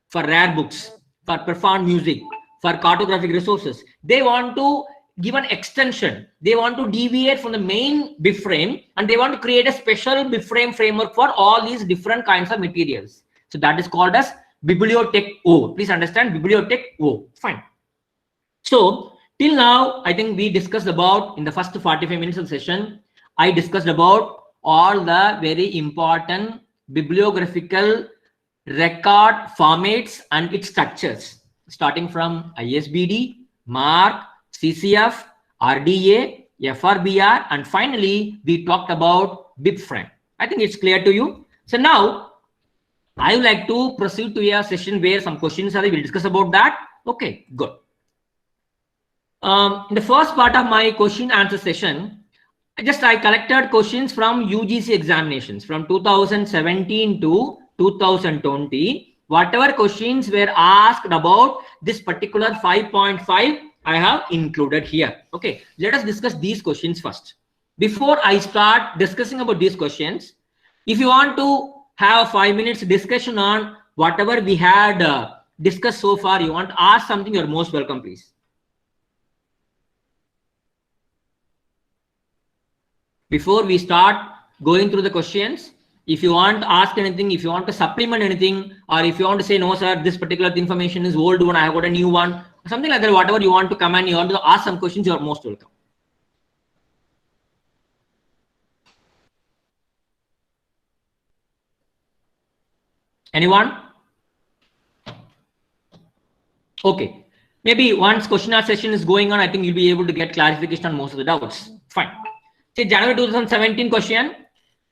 A: for rare books, for profound music, for cartographic resources. They want to give an extension. They want to deviate from the main BibFrame, and they want to create a special BibFrame framework for all these different kinds of materials. So that is called as Bibliotech O. Please understand, Bibliotech O. Fine. So till now, I think we discussed about, in the first 45 minutes of the session, I discussed about all the very important bibliographical record formats and its structures, starting from ISBD, MARC, CCF, RDA, FRBR, and finally we talked about BibFrame. I think it's clear to you. So now I would like to proceed to a session where some questions are there. We'll discuss about that. Okay, good. In the first part of my question answer session, I collected questions from UGC examinations from 2017 to 2020. Whatever questions were asked about this particular 5.5, I have included here. Okay, let us discuss these questions first. Before I start discussing about these questions, if you want to have a 5 minutes discussion on whatever we had discussed so far, you want to ask something, you're most welcome, please. Before we start going through the questions, if you want to ask anything, if you want to supplement anything, or if you want to say, no, sir, this particular information is old one, I have got a new one, something like that, whatever you want to come and you want to ask some questions, you're most welcome. Anyone? Okay. Maybe once question and session is going on, I think you'll be able to get clarification on most of the doubts. Fine. Say January 2017 question.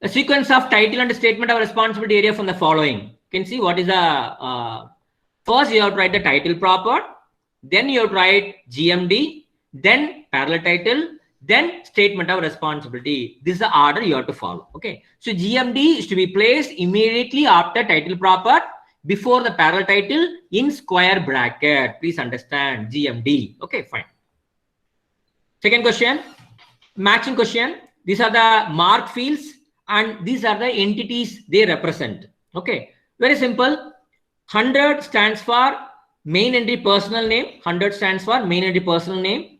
A: A sequence of title and statement of responsibility area from the following. You can see what is the first you have to write the title proper, then you have to write GMD, then parallel title, then statement of responsibility. This is the order you have to follow. Okay. So GMD is to be placed immediately after title proper, before the parallel title in square bracket. Please understand GMD. Okay, fine. Second question, matching question. These are the marked fields and these are the entities they represent. Okay, very simple. 100 stands for main entry personal name. 100 stands for main entry personal name.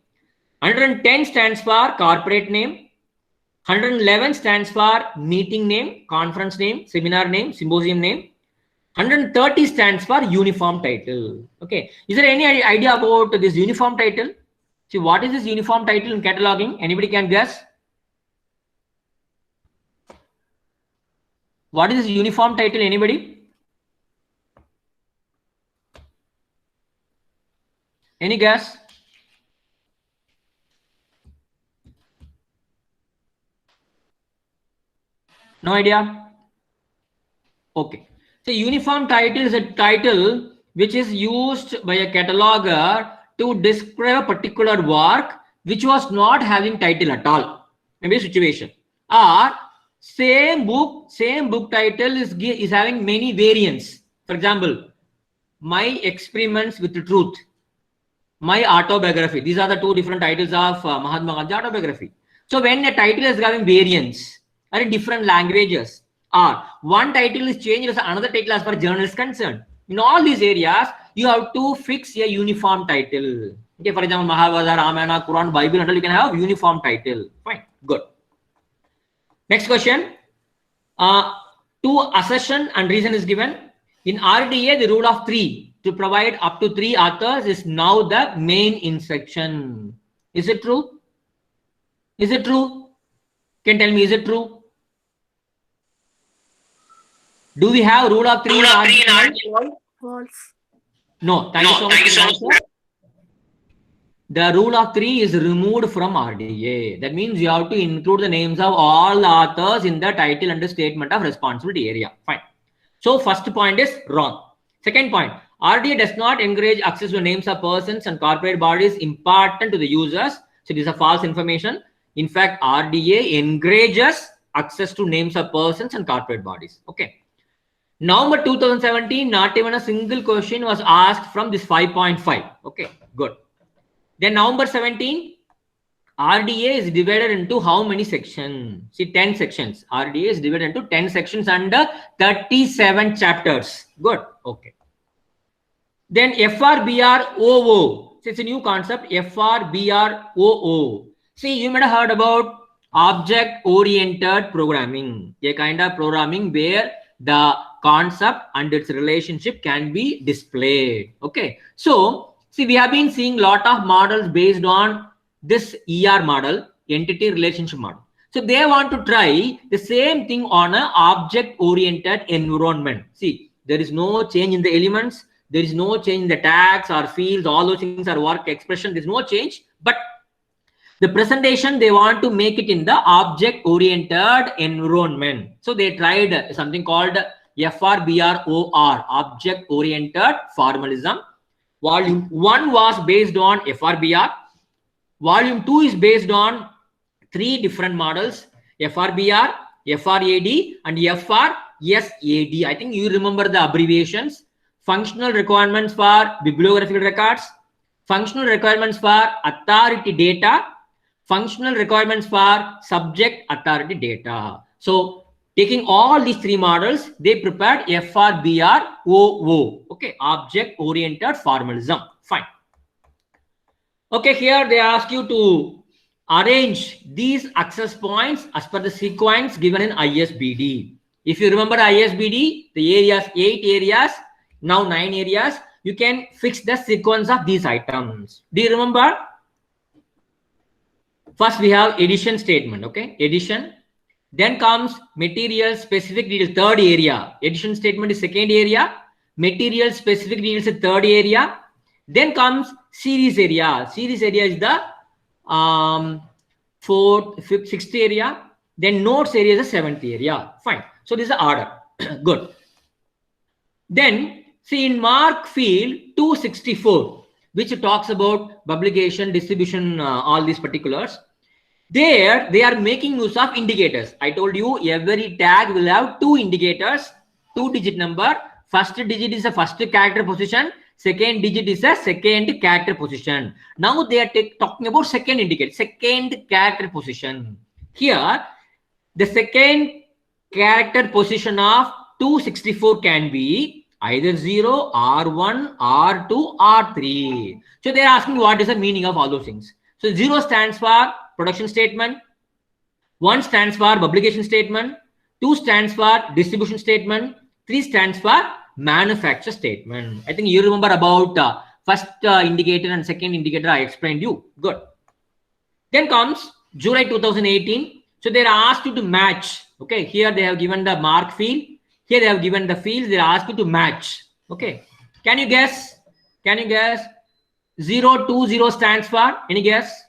A: 110 stands for corporate name. 111 stands for meeting name, conference name, seminar name, symposium name. 130 stands for uniform title. Okay, is there any idea about this uniform title? See, what is this uniform title in cataloging? Anybody can guess? What is this uniform title? Anybody? Any guess? No idea? Okay. So uniform title is a title which is used by a cataloger to describe a particular work which was not having title at all. Maybe a situation. Or same book title is having many variants. For example, My Experiments with the Truth, My Autobiography. These are the two different titles of Mahatma Gandhi autobiography. So when a title is having variants or in different languages, or one title is changed as another title as far as journal is concerned, in all these areas, you have to fix a uniform title. Okay, for example, Mahabharata, Ramayana, Quran, Bible, and all, you can have uniform title. Fine, good. Next question. To assertion and reason is given. In RDA, the rule of 3 to provide up to 3 authors is now the main instruction. Is it true? Is it true? Can you tell me, is it true? Do we have rule of 3 in RDA?
C: False.
A: No, thank you so much. The rule of 3 is removed from RDA. That means you have to include the names of all the authors in the title and the statement of responsibility area. Fine. So first point is wrong. Second point, RDA does not encourage access to names of persons and corporate bodies important to the users. So this is a false information. In fact, RDA encourages access to names of persons and corporate bodies. Okay. November 2017, not even a single question was asked from this 5.5. Okay, good. Then November 17, RDA is divided into how many sections? See, 10 sections. RDA is divided into 10 sections under 37 chapters. Good. Okay. Then FRBROO. So it's a new concept. FRBROO. See, you might have heard about object-oriented programming. A kind of programming where the concept and its relationship can be displayed. Okay. So, see, we have been seeing a lot of models based on this ER model, entity relationship model. So they want to try the same thing on an object-oriented environment. See, there is no change in the elements. There is no change in the tags or fields. All those things are work expression. There's no change. But the presentation, they want to make it in the object-oriented environment. So they tried something called FRBROR, object-oriented formalism. Volume 1 was based on FRBR. Volume 2 is based on 3 different models, FRBR, FRAD, and FRSAD. I think you remember the abbreviations. Functional requirements for bibliographical records, functional requirements for authority data, functional requirements for subject authority data. So Taking all these three models, they prepared FRBROO. Okay, object oriented formalism. Fine. Okay, here they ask you to arrange these access points as per the sequence given in ISBD. If you remember ISBD, the areas, 8 areas, now 9 areas, you can fix the sequence of these items. Do you remember? First, we have addition statement. Okay, addition. Then comes material specific details, third area. Addition statement is second area. Material specific details is third area. Then comes series area. Series area is the fourth, fifth, sixth area. Then nodes area is the seventh area. Fine. So this is the order. Good. Then see in mark field 264, which talks about publication, distribution, all these particulars. There they are making use of indicators. I told you every tag will have two indicators, 2-digit number. First digit is the first character position. Second digit is a second character position. Now they are talking about second indicator, second character position. Here, the second character position of 264 can be either 0, R1, R2, R3. So they are asking what is the meaning of all those things. So 0 stands for production statement, 1 stands for publication statement, 2 stands for distribution statement, 3 stands for manufacture statement. I think you remember about first indicator and second indicator I explained you. Good. Then comes July 2018. So they are asked you to match. Okay, here they have given the mark field. Here they have given the fields. They are asked you to match. Okay, can you guess? Can you guess? 020 stands for, any guess?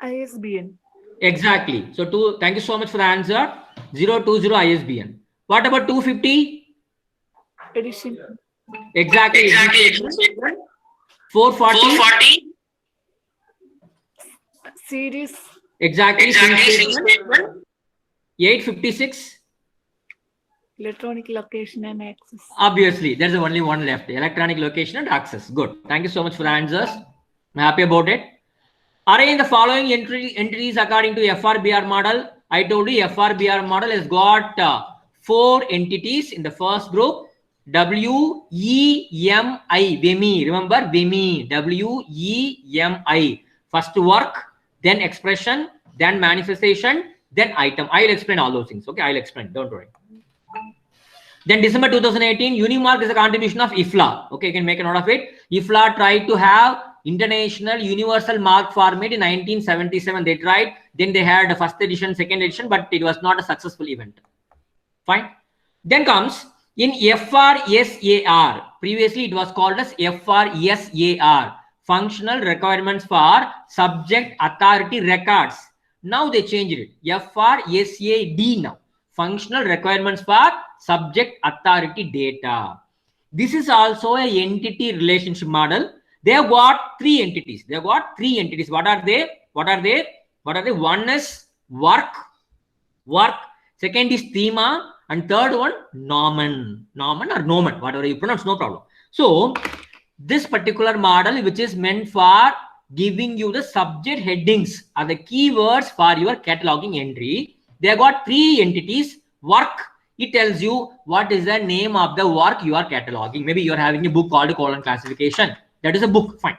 C: ISBN.
A: Exactly. So thank you so much for the answer. 020 ISBN. What about 250?
C: Edition.
A: Exactly. 440?
C: Series.
A: Exactly. 856?
C: Electronic location and access.
A: Obviously, there's only one left. Electronic location and access. Good. Thank you so much for the answers. I'm happy about it. Arrange the following entities according to FRBR model. I told you FRBR model has got 4 entities in the first group. WEMI, WEMI. Remember WEMI, WEMI. First work, then expression, then manifestation, then item. I'll explain all those things. Okay, I'll explain. Don't worry. Then December 2018, Unimark is a contribution of IFLA. Okay, you can make a note of it. IFLA tried to have International Universal Mark format in 1977. They tried. Then they had a first edition, second edition, but it was not a successful event. Fine. Then comes in FRSAR. Previously, it was called as FRSAR. Functional requirements for subject authority records. Now they changed it. FRSAD now. Functional requirements for subject authority data. This is also a entity relationship model. They have got 3 entities. They have got 3 entities. What are they? What are they? What are they? One is work. Second is thema. And third one, nomen or nomen, whatever you pronounce, no problem. So this particular model, which is meant for giving you the subject headings are the keywords for your cataloging entry. They have got 3 entities. Work, it tells you what is the name of the work you are cataloging. Maybe you are having a book called colon classification. That is a book. Fine.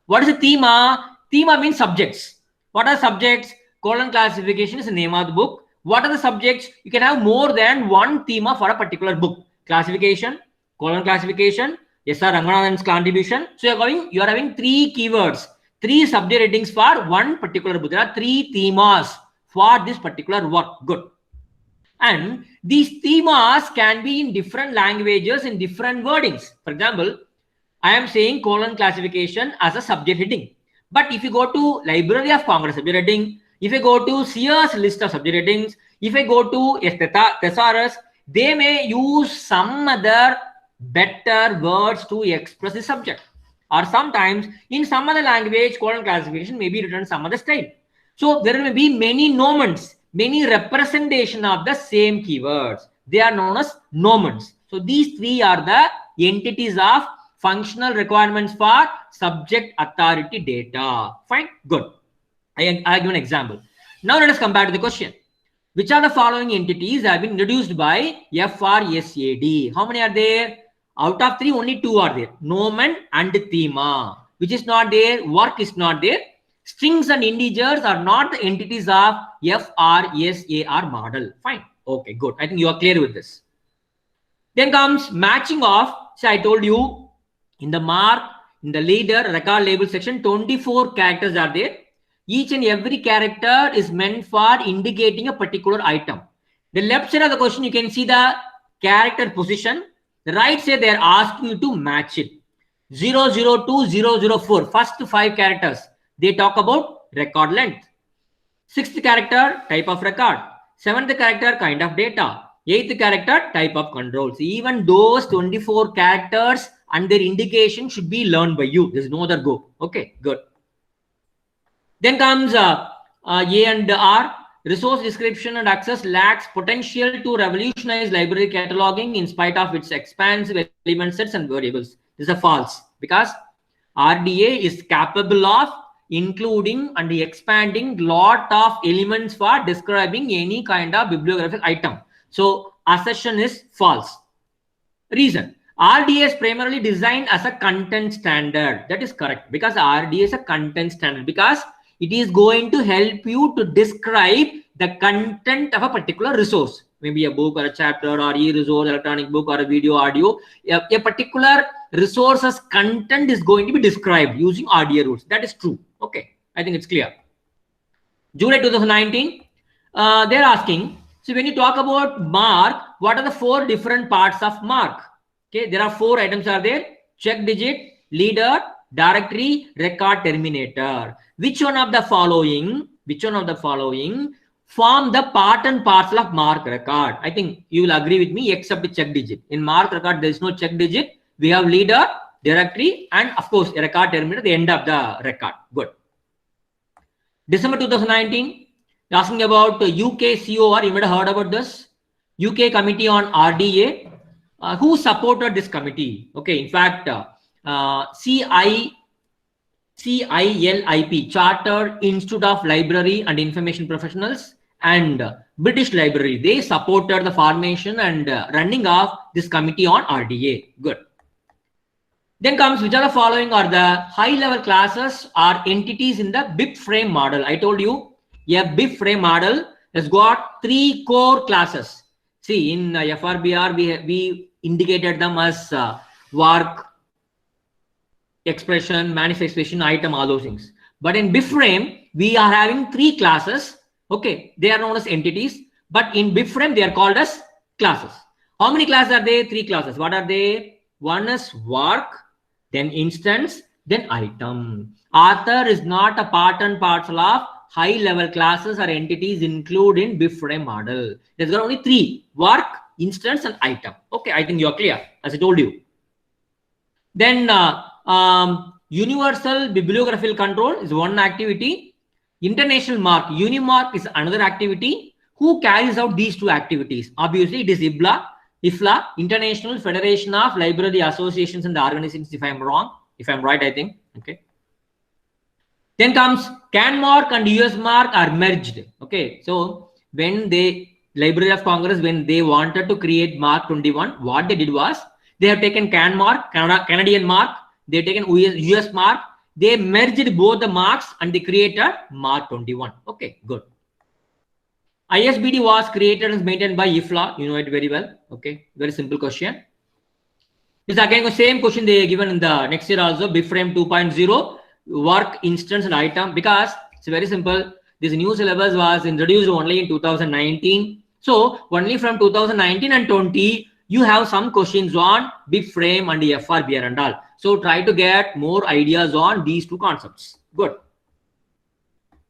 A: What is the thema? Thema means subjects. What are subjects? Colon classification is the name of the book. What are the subjects? You can have more than one thema for a particular book. Classification, colon classification, S.R. Ranganathan's contribution. So you are having 3 keywords, 3 subject headings for one particular book. There are 3 themas for this particular work. Good. And these themas can be in different languages in different wordings. For example, I am saying colon classification as a subject heading. But if you go to Library of Congress subject heading, if I go to Sears list of subject headings, if I go to thesaurus, they may use some other better words to express the subject. Or sometimes in some other language, colon classification may be written some other style. So there may be many nomens, many representation of the same keywords. They are known as nomens. So these 3 are the entities of functional requirements for subject authority data. Fine, good. I give an example. Now let us come back to the question. Which are the following entities have been introduced by FRSAD? How many are there? Out of 3, only 2 are there. Nomen and thema. Which is not there? Work is not there. Strings and integers are not the entities of FRSAR model. Fine. Okay, good. I think you are clear with this. Then comes matching of. See, I told you in the mark, in the leader, record label section, 24 characters are there. Each and every character is meant for indicating a particular item. The left side of the question, you can see the character position. The right side, they are asking you to match it. 002, 004, first 5 characters. They talk about record length. 6th character, type of record. 7th character, kind of data. 8th character, type of controls. Even those 24 characters and their indication should be learned by you. There's no other go. Okay, good. Then comes A and R. Resource description and access lacks potential to revolutionize library cataloging in spite of its expansive element sets and variables. This is a false, because RDA is capable of including and expanding lot of elements for describing any kind of bibliographic item. So assertion is false. Reason: RDA is primarily designed as a content standard. That is correct, because RDA is a content standard, because it is going to help you to describe the content of a particular resource, maybe a book or a chapter or e-resource, electronic book or a video, audio. A particular resource's content is going to be described using RDA rules. That is true. Okay, I think it's clear. July 2019, they're asking, so when you talk about mark, what are the 4 different parts of mark? Okay, there are 4 items are there: check digit, leader, directory, record, terminator. Which one of the following form the part and parcel of mark record? I think you will agree with me, except the check digit. In mark record, there is no check digit. We have leader, directory, and of course a record terminator, the end of the record. Good. December 2019, asking about UK COR. You might have heard about this. UK Committee on RDA. Who supported this committee? Okay, in fact, CILIP, Chartered Institute of Library and Information Professionals, and British Library, they supported the formation and running of this committee on RDA. Good. Then comes, which are the following are the high-level classes or entities in the BIP frame model? I told you, a BIP frame model has got 3 core classes. See, in FRBR, we indicated them as work, expression, manifestation, item, all those things. But in BibFrame, we are having 3 classes. Okay, they are known as entities, but in BibFrame, they are called as classes. How many classes are there? 3 classes. What are they? One is work, then instance, then item. Author is not a part and parcel of high-level classes or entities included in BibFrame model. There's got only 3: work, instance, and item. Okay, I think you're clear, as I told you. Then universal bibliographical control is one activity. International mark, Unimark, is another activity. Who carries out these 2 activities? Obviously, it is IFLA, International Federation of Library Associations and Organizations, if I'm wrong. If I'm right, I think. Okay. Then comes CanMark and USMark are merged. Okay. So when Library of Congress, when they wanted to create Mark 21, what they did was, they have taken CanMark, Canadian mark, they've taken US mark, they merged both the marks and they created Mark 21. Okay, good. ISBD was created and maintained by IFLA. You know it very well. Okay, very simple question. This again the same question they are given in the next year also, BibFrame 2.0, work, instance, and item, because it's very simple. This new syllabus was introduced only in 2019. So only from 2019 and 20, you have some questions on BibFrame and the FRBR and all. So try to get more ideas on these 2 concepts. Good.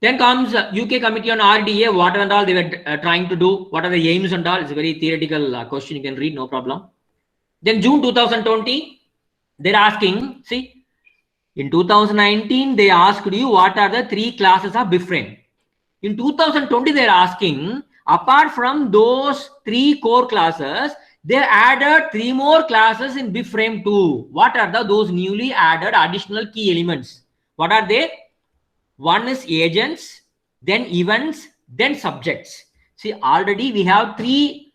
A: Then comes UK Committee on RDA, what and all they were trying to do, what are the aims and all. It's a very theoretical question, you can read, no problem. Then June 2020, they're asking, see, in 2019, they asked you what are the 3 classes of BibFrame. In 2020, they're asking, apart from those 3 core classes, they added 3 more classes in BibFrame 2. What are those newly added additional key elements? What are they? One is agents, then events, then subjects. See, already we have three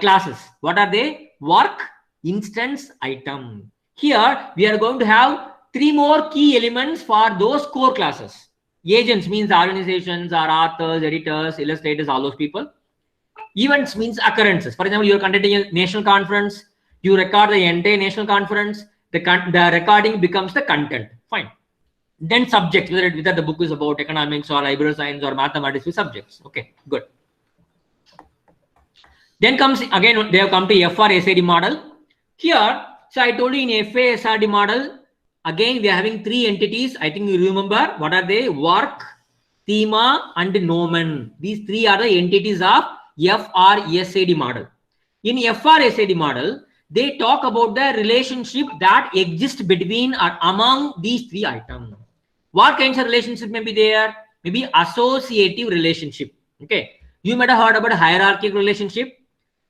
A: classes. What are they? Work, instance, item. Here we are going to have three more key elements for those core classes. Agents means organizations or authors, editors, illustrators, all those people. Events means occurrences. For example, you are conducting a national conference, you record the entire national conference, the recording becomes the content. Fine. Then subjects, whether the book is about economics or library science or mathematics, with subjects. Okay, good. Then comes again, they have come to FR-SID model. Here, so I told you in FA-SRD model, again we are having three entities. I think you remember what are they? Work, thema, and nomen. These three are the entities of FR-SID model. In FR-SID model, they talk about the relationship that exists between or among these three items. What kinds of relationship may be there? Maybe associative relationship. Okay, you might have heard about a hierarchical relationship.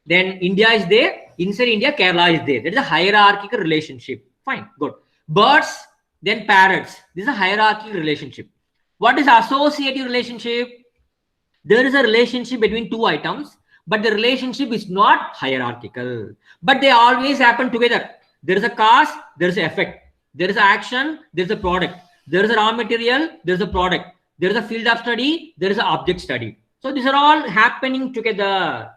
A: Then India is there. Inside India, Kerala is there. That is a hierarchical relationship. Fine, good. Birds, then parrots. This is a hierarchical relationship. What is associative relationship? There is a relationship between two items, but the relationship is not hierarchical. But they always happen together. There is a cause, there is an effect. There is an action, there is a product. There is a raw material, there is a product. There is a field of study, there is an object study. So these are all happening together,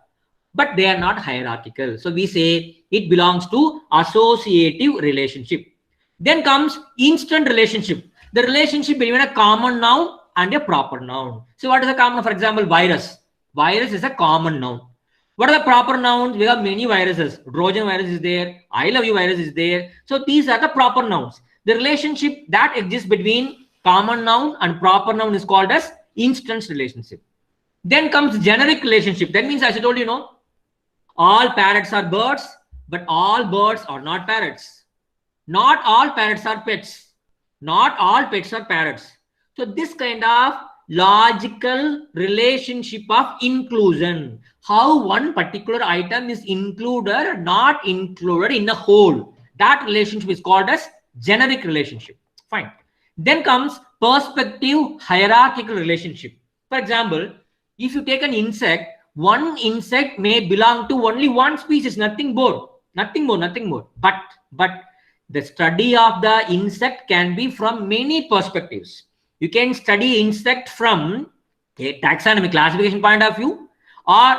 A: but they are not hierarchical. So we say it belongs to associative relationship. Then comes instant relationship. The relationship between a common noun and a proper noun. So what is a common? For example, virus. Virus is a common noun. What are the proper nouns? We have many viruses. Trojan virus is there. I love you virus is there. So these are the proper nouns. The relationship that exists between common noun and proper noun is called as instance relationship. Then comes generic relationship. That means, as I told you, all parrots are birds, but all birds are not parrots. Not all parrots are pets. Not all pets are parrots. So this kind of logical relationship of inclusion, how one particular item is included or not included in a whole, that relationship is called as generic relationship. Fine. Then comes perspective hierarchical relationship. For example, if you take an insect, one insect may belong to only one species, nothing more. But the study of the insect can be from many perspectives. You can study insect from a taxonomy classification point of view, or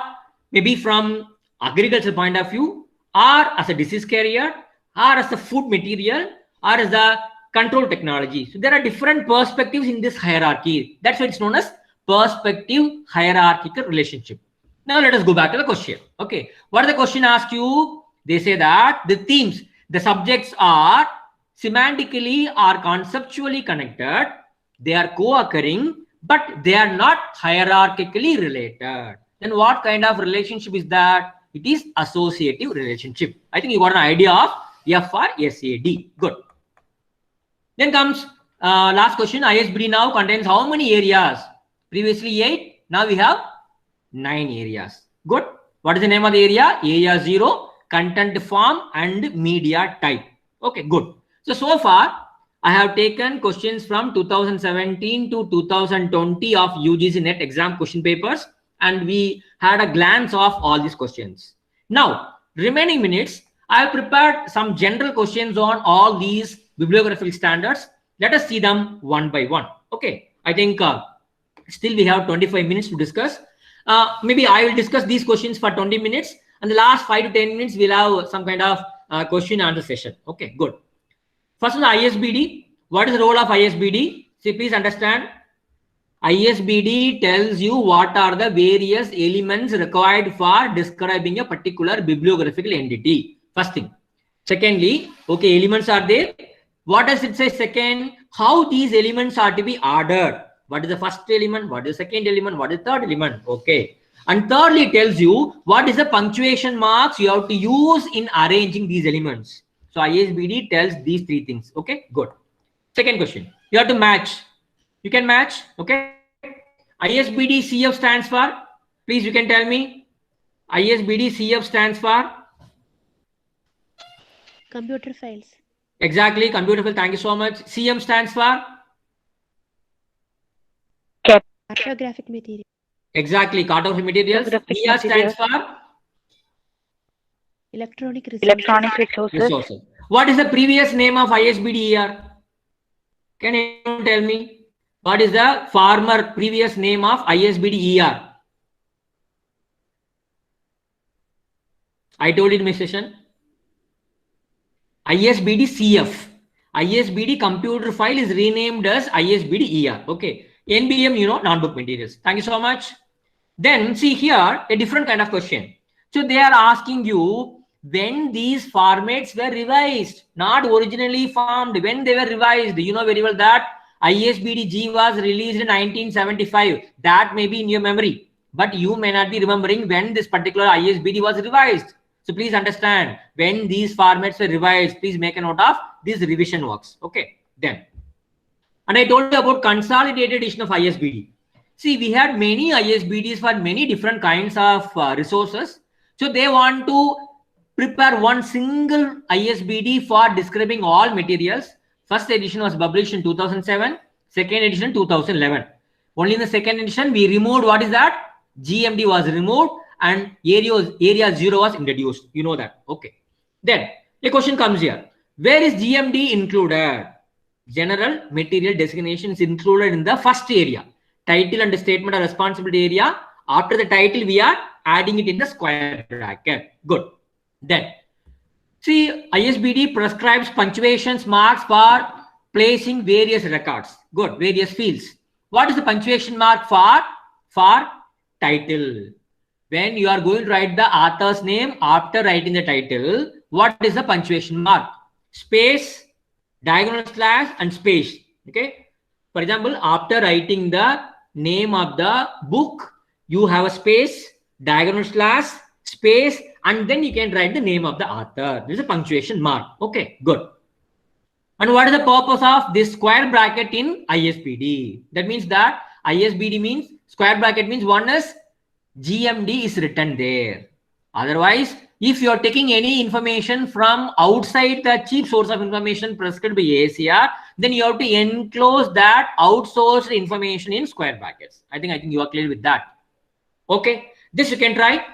A: maybe from agriculture point of view, or as a disease carrier, or as a food material, or as a control technology. So there are different perspectives in this hierarchy. That's why it's known as perspective hierarchical relationship. Now let us go back to the question. Okay, what does the question ask you? They say that the themes, the subjects are semantically or conceptually connected. They are co-occurring, but they are not hierarchically related. Then what kind of relationship is that? It is associative relationship. I think you got an idea of FR-SAD. Good. Then comes last question. ISBD now contains how many areas? Previously 8. Now we have 9 areas. Good. What is the name of the area? Area 0, content form and media type. Okay, good. So far, I have taken questions from 2017 to 2020 of UGC NET exam question papers, and we had a glance of all these questions. Now, remaining minutes, I have prepared some general questions on all these bibliographical standards. Let us see them one by one. Okay, I think still we have 25 minutes to discuss. Maybe I will discuss these questions for 20 minutes, and the last 5 to 10 minutes we'll have some kind of question and answer session. Okay, good. First on the ISBD. What is the role of ISBD? See, please understand. ISBD tells you what are the various elements required for describing a particular bibliographical entity. First thing. Secondly, okay, elements are there. What does it say? Second, how these elements are to be ordered. What is the first element? What is the second element? What is the third element? Okay. And thirdly, it tells you what is the punctuation marks you have to use in arranging these elements. So ISBD tells these 3 things. Okay, good. Second question. You have to match. You can match. Okay. ISBD CF stands for. Please, you can tell me. ISBD CF stands for.
D: Computer files.
A: Exactly. Computer file. Thank you so much. CM stands for.
D: Cartographic material.
A: Exactly, cartographic materials.
D: Geographic
A: ER stands
D: materials.
A: for
D: Electronic resources.
C: Electronic resources.
A: resources. What is the previous name of ISBD ER? Can anyone tell me? What is the former previous name of ISBD ER? I told it in my session. ISBD CF. ISBD computer file is renamed as ISBD ER. Okay. NBM, you know, non-book materials. Thank you so much. Then see here a different kind of question. So they are asking you when these formats were revised, not originally formed, when they were revised. You know very well that ISBD G was released in 1975. That may be in your memory, but you may not be remembering when this particular ISBD was revised. So please understand when these formats were revised, please make a note of these revision works. Okay, then. And I told you about consolidated edition of ISBD. See, we had many ISBDs for many different kinds of resources. So they want to prepare one single ISBD for describing all materials. First edition was published in 2007, second edition 2011. Only in the second edition, we removed what is that? GMD was removed and area 0 was introduced. You know that. Okay. Then a question comes here. Where is GMD included? General material designation is included in the first area. Title and statement of responsibility area. After the title, we are adding it in the square bracket. Good. Then, see, ISBD prescribes punctuations marks for placing various records. Good. Various fields. What is the punctuation mark for? For title. When you are going to write the author's name after writing the title, what is the punctuation mark? Space, diagonal slash, and space. Okay. For example, after writing the name of the book, you have a space, diagonal slash, space, and then you can write the name of the author. This is a punctuation mark. Okay, good. And what is the purpose of this square bracket in ISBD? That means that ISBD means square bracket means one is GMD is written there. Otherwise, if you are taking any information from outside the cheap source of information prescribed by ACR, then you have to enclose that outsourced information in square brackets. I think you are clear with that. Okay, this you can try.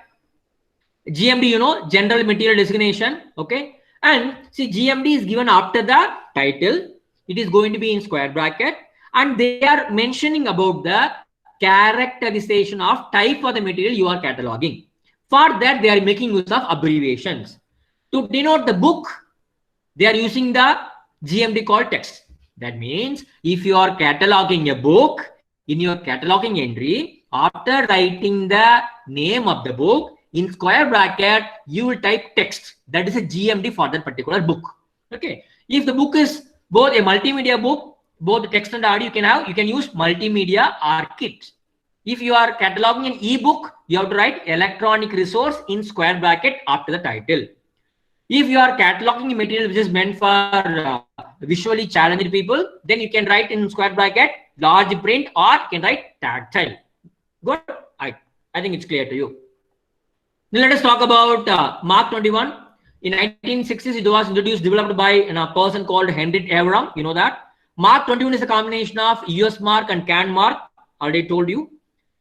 A: GMD, you know, general material designation. Okay, and see, GMD is given after the title. It is going to be in square bracket, and they are mentioning about the characterization of type of the material you are cataloging. For that, they are making use of abbreviations. To denote the book, they are using the GMD called text. That means if you are cataloging a book, in your cataloging entry, after writing the name of the book, in square bracket, you will type text. That is a GMD for that particular book. Okay. If the book is both a multimedia book, both text and audio you can use multimedia or kit. If you are cataloging an ebook, you have to write electronic resource in square bracket after the title. If you are cataloging a material which is meant for visually challenged people, then you can write in square bracket large print or you can write tactile. Good. I think it's clear to you. Now let us talk about Mark 21. In 1960s, it was developed by a person called Henry Avram. You know that. Mark 21 is a combination of US Mark and CAN Mark. Already told you.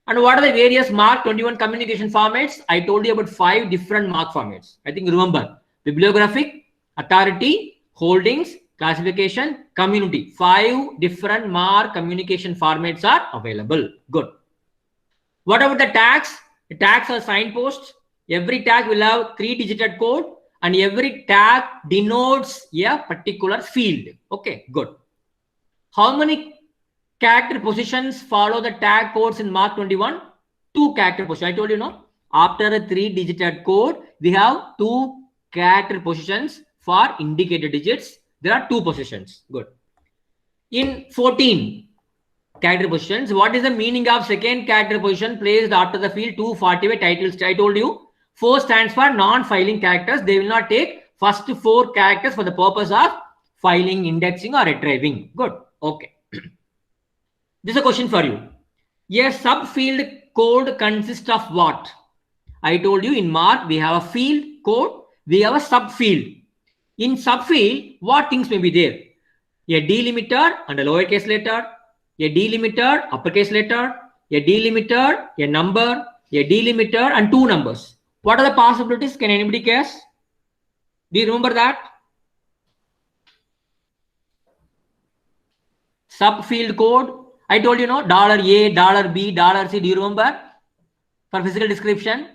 A: And what are the various Mark 21 communication formats? I told you about 5 different Mark formats. I think remember, bibliographic, authority, holdings, classification, community. 5 different Mark communication formats are available. Good. What about the tags? The tags are signposts. Every tag will have 3-digit code and every tag denotes a particular field. Okay, good. How many character positions follow the tag codes in Mark 21? 2 character positions. I told you, no? After a 3-digit code, we have 2 character positions for indicated digits. There are 2 positions. Good. In 14 character positions, what is the meaning of second character position placed after the field 245 titles? I told you, 4 stands for non-filing characters. They will not take first 4 characters for the purpose of filing, indexing, or retrieving. Good. Okay. This is a question for you. A subfield code consists of what? I told you in Mark, we have a field code, we have a subfield. In subfield, what things may be there? A delimiter and a lowercase letter, a delimiter, uppercase letter, a delimiter, a number, a delimiter, and two numbers. What are the possibilities? Can anybody guess? Do you remember that? Subfield code. I told you, no, $A, $B, $C. Do you remember? For physical description,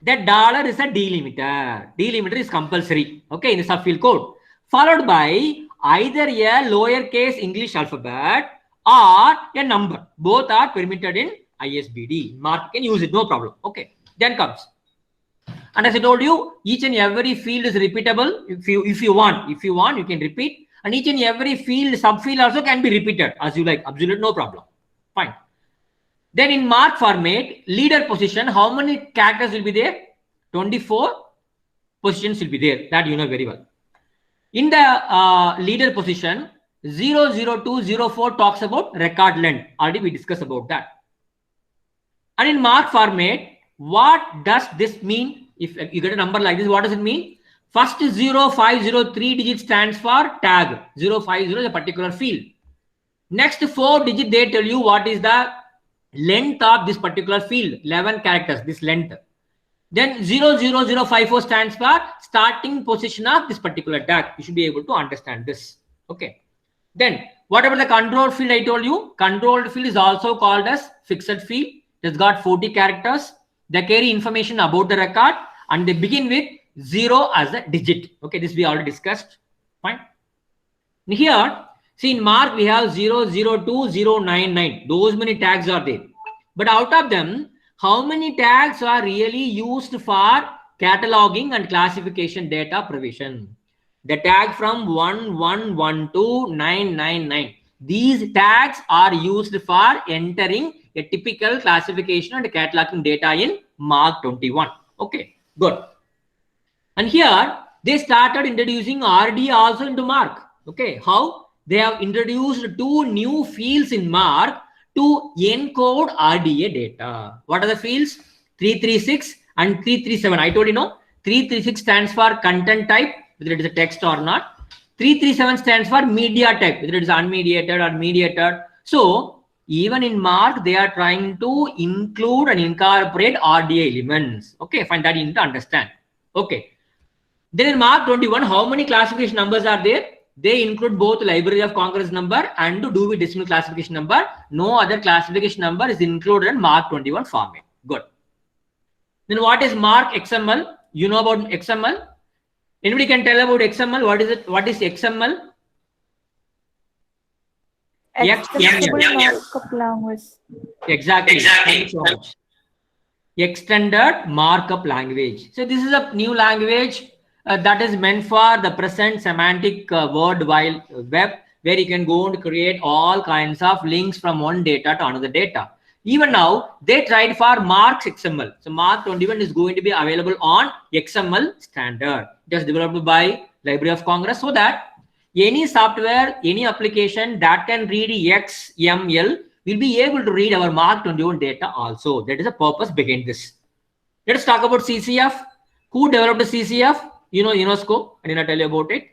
A: that dollar is a delimiter. Delimiter is compulsory, okay, in the subfield code, followed by either a lowercase English alphabet or a number. Both are permitted in ISBD. Mark can use it, no problem. Okay, then comes. And as I told you, each and every field is repeatable. If you want, you can repeat. And each and every field, subfield also can be repeated as you like. Absolute no problem. Fine. Then in mark format, leader position, how many characters will be there? 24 positions will be there. That you know very well. In the leader position, 00204 talks about record length. Already we discussed about that. And in mark format, what does this mean? If you get a number like this, what does it mean? First 0503 digit stands for tag. 050 is a particular field. Next 4 digit, they tell you what is the length of this particular field. 11 characters, this length. Then 00054 stands for starting position of this particular tag. You should be able to understand this. Okay. Then what about the control field? I told you controlled field is also called as fixed field. It's got 40 characters. They carry information about the record and they begin with 0 as a digit. Okay, this we already discussed. Fine. Here, see in mark we have 002099. Those many tags are there. But out of them, how many tags are really used for cataloging and classification data provision? The tag from 1112 to 999. These tags are used for entering a typical classification and cataloging data in mark 21. Okay, good. And here they started introducing RDA also into mark. Okay, how? They have introduced 2 new fields in mark to encode RDA data. What are the fields? 336 and 337. I told you, no, 336 stands for content type, whether it is a text or not. 337 stands for media type, whether it is unmediated or mediated. So even in mark, they are trying to include and incorporate RDA elements. Okay, fine, that you need to understand. Okay. Then in mark 21, how many classification numbers are there? They include both Library of Congress number and Dewey Decimal Classification number. No other classification number is included in mark 21 format. Good. Then what is mark XML? You know about XML? Anybody can tell about XML? What is it? What is XML?
C: Extensible markup language.
A: Exactly. Thank you so much. Extended markup language. So this is a new language that is meant for the present semantic World Wide Web, where you can go and create all kinds of links from one data to another data. Even now, they tried for marks XML. So mark 21 is going to be available on XML standard. Just developed by Library of Congress, so that any software, any application that can read XML will be able to read our mark 21 data also. That is the purpose behind this. Let us talk about CCF. Who developed CCF? You know UNESCO. I did not tell you about it.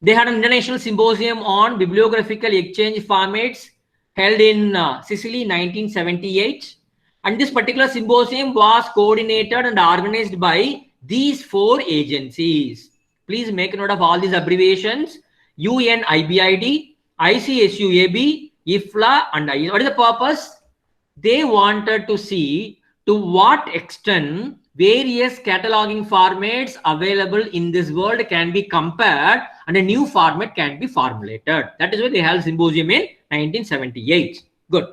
A: They had an international symposium on bibliographical exchange formats held in Sicily 1978. And this particular symposium was coordinated and organized by these 4 agencies. Please make note of all these abbreviations: UNIBID, ICSUAB, IFLA, and ISO. What is the purpose? They wanted to see to what extent various cataloging formats available in this world can be compared and a new format can be formulated. That is why they held symposium in 1978. Good.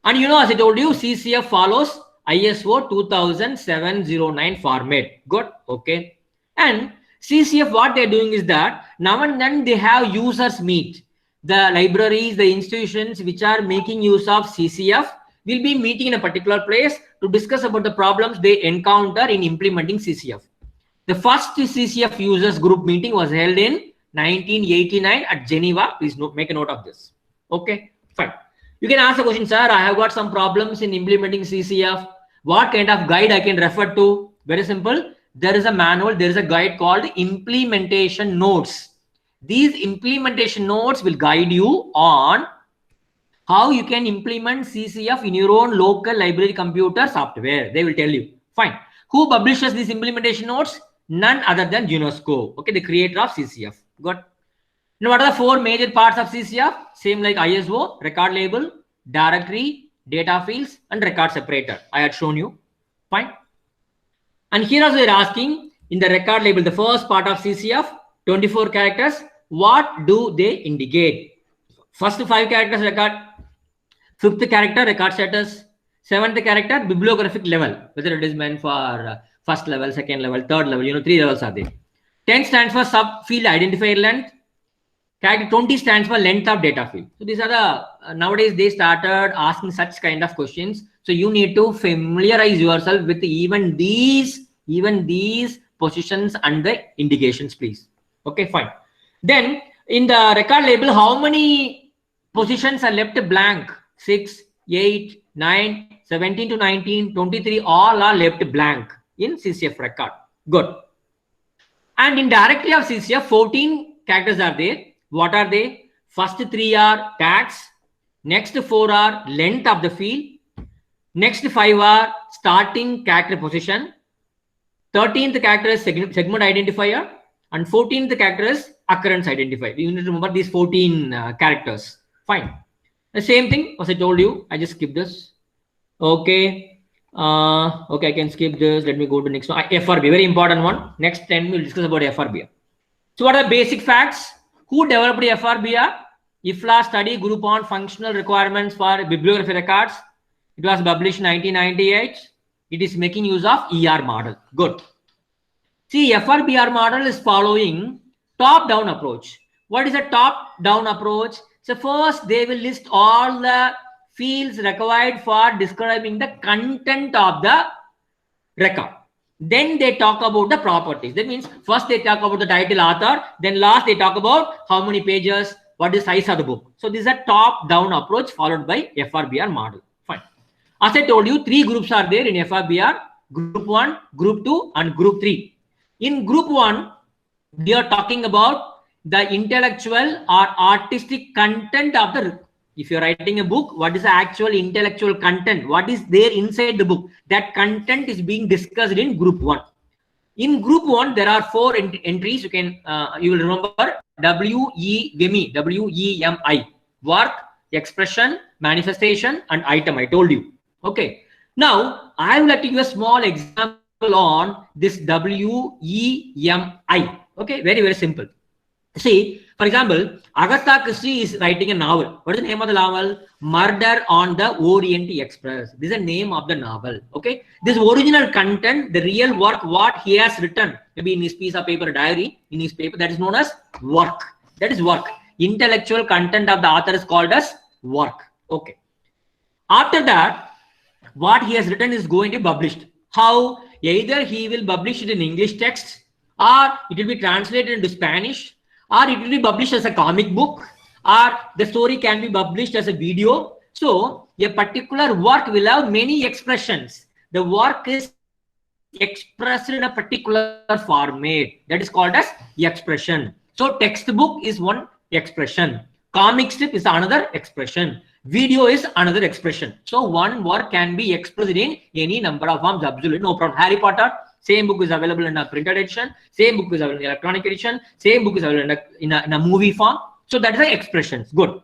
A: And you know, as I told you, CCF follows ISO 2709 format. Good. Okay. And CCF, what they're doing is that now and then they have users meet. The libraries, the institutions which are making use of CCF will be meeting in a particular place to discuss about the problems they encounter in implementing CCF. The first CCF users group meeting was held in 1989 at Geneva. Please make a note of this. Okay, fine. You can ask a question, sir, I have got some problems in implementing CCF. What kind of guide I can refer to? Very simple. There is a manual, there is a guide called implementation notes. These implementation notes will guide you on how you can implement CCF in your own local library computer software. They will tell you. Fine. Who publishes these implementation notes? None other than UNESCO. Okay, the creator of CCF. Good. Now, what are the four major parts of CCF? Same like ISO, record label, directory, data fields, and record separator. I had shown you. Fine. And here also they're asking in the record label, the first part of CCF, 24 characters. What do they indicate? First 5 characters record, 5th character record status, 7th character bibliographic level, whether it is meant for first level, second level, third level, 3 levels are there. 10 stands for subfield identifier length. Character 20 stands for length of data field. So these are the nowadays they started asking such kind of questions. So you need to familiarize yourself with even these positions and the indications, please. Okay, fine. Then in the record label, how many positions are left blank? 6, 8, 9, 17 to 19, 23, all are left blank in CCF record. Good. And in directory of CCF, 14 characters are there. What are they? First 3 are tags. Next 4 are length of the field. Next 5 are starting character position. 13th character is segment identifier. And 14th character is occurrence identifier. You need to remember these 14 characters. Fine. The same thing as I told you. I just skip this. Okay. Okay, I can skip this. Let me go to next one. FRB, very important one. Next 10 we'll discuss about FRB. So what are the basic facts? Who developed the FRBR? IFLA study group on functional requirements for bibliography records. It was published in 1998. It is making use of ER model. Good. See, FRBR model is following top-down approach. What is a top-down approach? So first they will list all the fields required for describing the content of the record. Then they talk about the properties. That means first they talk about the title, author, then last they talk about how many pages, what is the size of the book. So this is a top-down approach followed by FRBR model. Fine. As I told you, 3 groups are there in FRBR: Group 1, Group 2, and Group 3. In Group 1, we are talking about the intellectual or artistic content of the. If you're writing a book, what is the actual intellectual content? What is there inside the book? That content is being discussed in Group 1. In Group 1, there are 4 entries. You can you will remember WEMI, work, expression, manifestation, and item. I told you. Okay. Now I would like to give a small example on this WEMI. Okay, very simple. See, for example, Agatha Christie is writing a novel. What is the name of the novel? Murder on the Orient Express. This is the name of the novel. Okay. This original content, the real work, what he has written, maybe in his piece of paper, diary, in his paper, that is known as work. That is work. Intellectual content of the author is called as work. Okay. After that, what he has written is going to be published. How? Either he will publish it in English text, or it will be translated into Spanish, or it will be published as a comic book, or the story can be published as a video. So a particular work will have many expressions. The work is expressed in a particular format. That is called as expression. So textbook is one expression. Comic strip is another expression. Video is another expression. So one work can be expressed in any number of forms. Absolutely no problem. Harry Potter, same book is available in a printed edition. Same book is available in electronic edition. Same book is available in a movie form. So that is the expressions. Good.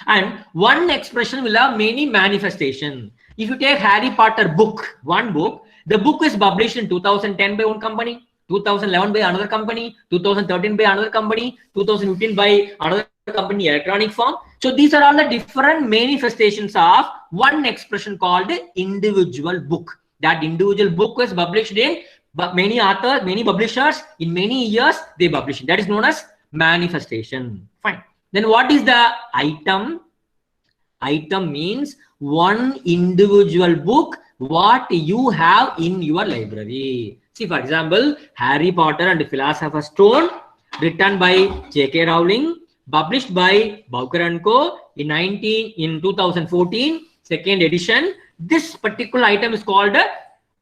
A: And one expression will have many manifestations. If you take Harry Potter book, one book, the book is published in 2010 by one company, 2011 by another company, 2013 by another company, 2015 by another company, electronic form. So these are all the different manifestations of one expression called individual book. That individual book was published in many authors, many publishers, in many years they publish it. That is known as manifestation. Fine. Then what is the item? Item means one individual book what you have in your library. See, for example, Harry Potter and the Philosopher's Stone, written by J.K. Rowling, published by Bowker & Co. in 2014, second edition. This particular item is called a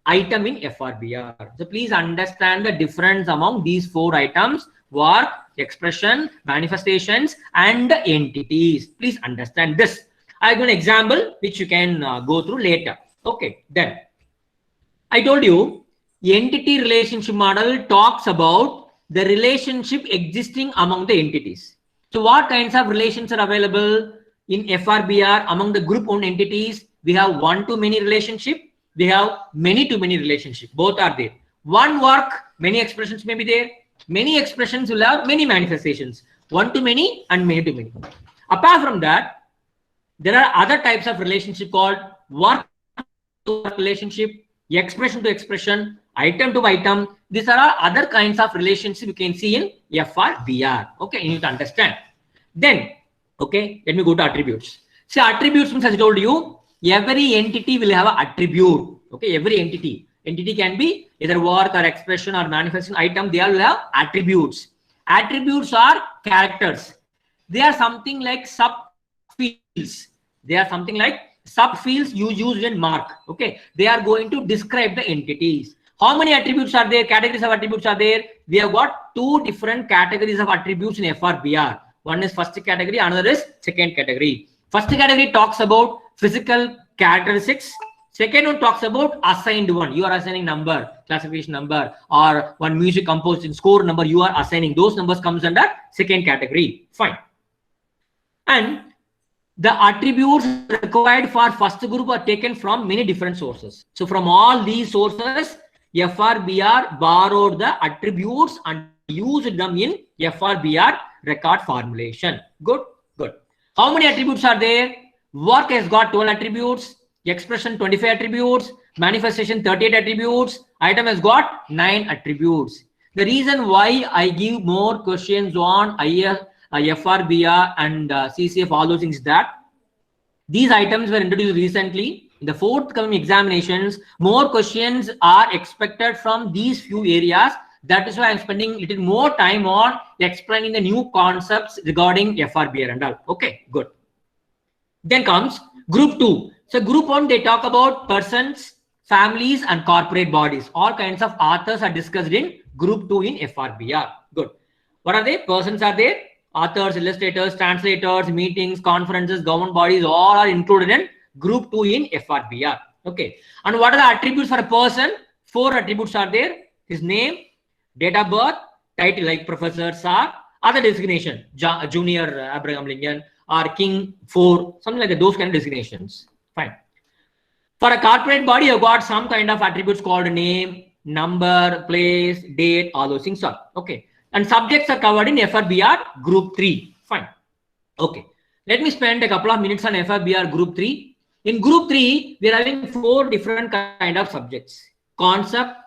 A: item in FRBR. So please understand the difference among these 4 items: work, expression, manifestations, and entities. Please understand this. I'll give an example which you can go through later. Okay, then I told you entity relationship model talks about the relationship existing among the entities. So what kinds of relations are available in FRBR among the group owned entities? We have one-to-many relationship. We have many-to-many relationship. Both are there. One work, many expressions may be there. Many expressions will have many manifestations. One-to-many and many-to-many. Apart from that, there are other types of relationship called work-to-work relationship, expression to expression, item to item. These are all other kinds of relationships you can see in FRBR. Okay, you need to understand. Then, okay, let me go to attributes. See, attributes means, as I told you, every entity will have an attribute. Okay, every entity. Entity can be either work or expression or manifesting item. They all will have attributes. Attributes are characters. They are something like subfields. They are something like subfields you use in mark. Okay, they are going to describe the entities. How many attributes are there? Categories of attributes are there. We have got two different categories of attributes in FRBR. One is first category, another is second category. First category talks about physical characteristics. Second one talks about assigned one. You are assigning number, classification number, or one music composed in score number. You are assigning those numbers comes under second category. Fine. And the attributes required for first group are taken from many different sources. So from all these sources, FRBR borrowed the attributes and used them in FRBR record formulation. Good, good. How many attributes are there? Work has got 12 attributes, expression 25 attributes, manifestation 38 attributes, item has got 9 attributes. The reason why I give more questions on FRBR and CCF, all those things, that these items were introduced recently. In the forthcoming examinations, more questions are expected from these few areas. That is why I'm spending a little more time on explaining the new concepts regarding FRBR and all. Okay, good. Then comes group 2. So group 1, they talk about persons, families, and corporate bodies. All kinds of authors are discussed in group 2 in FRBR. Good. What are they? Persons are there. Authors, illustrators, translators, meetings, conferences, government bodies, all are included in group 2 in FRBR. Okay. And what are the attributes for a person? 4 attributes are there. His name, date of birth, title like Professor, Sir, other designation, Junior Abraham Lincoln, or King 4, something like that, those kind of designations. Fine. For a corporate body, you've got some kind of attributes called name, number, place, date, all those things are. Okay. And subjects are covered in FRBR group 3. Fine. Okay. Let me spend a couple of minutes on FRBR group 3. In group 3, we are having 4 different kind of subjects: concept,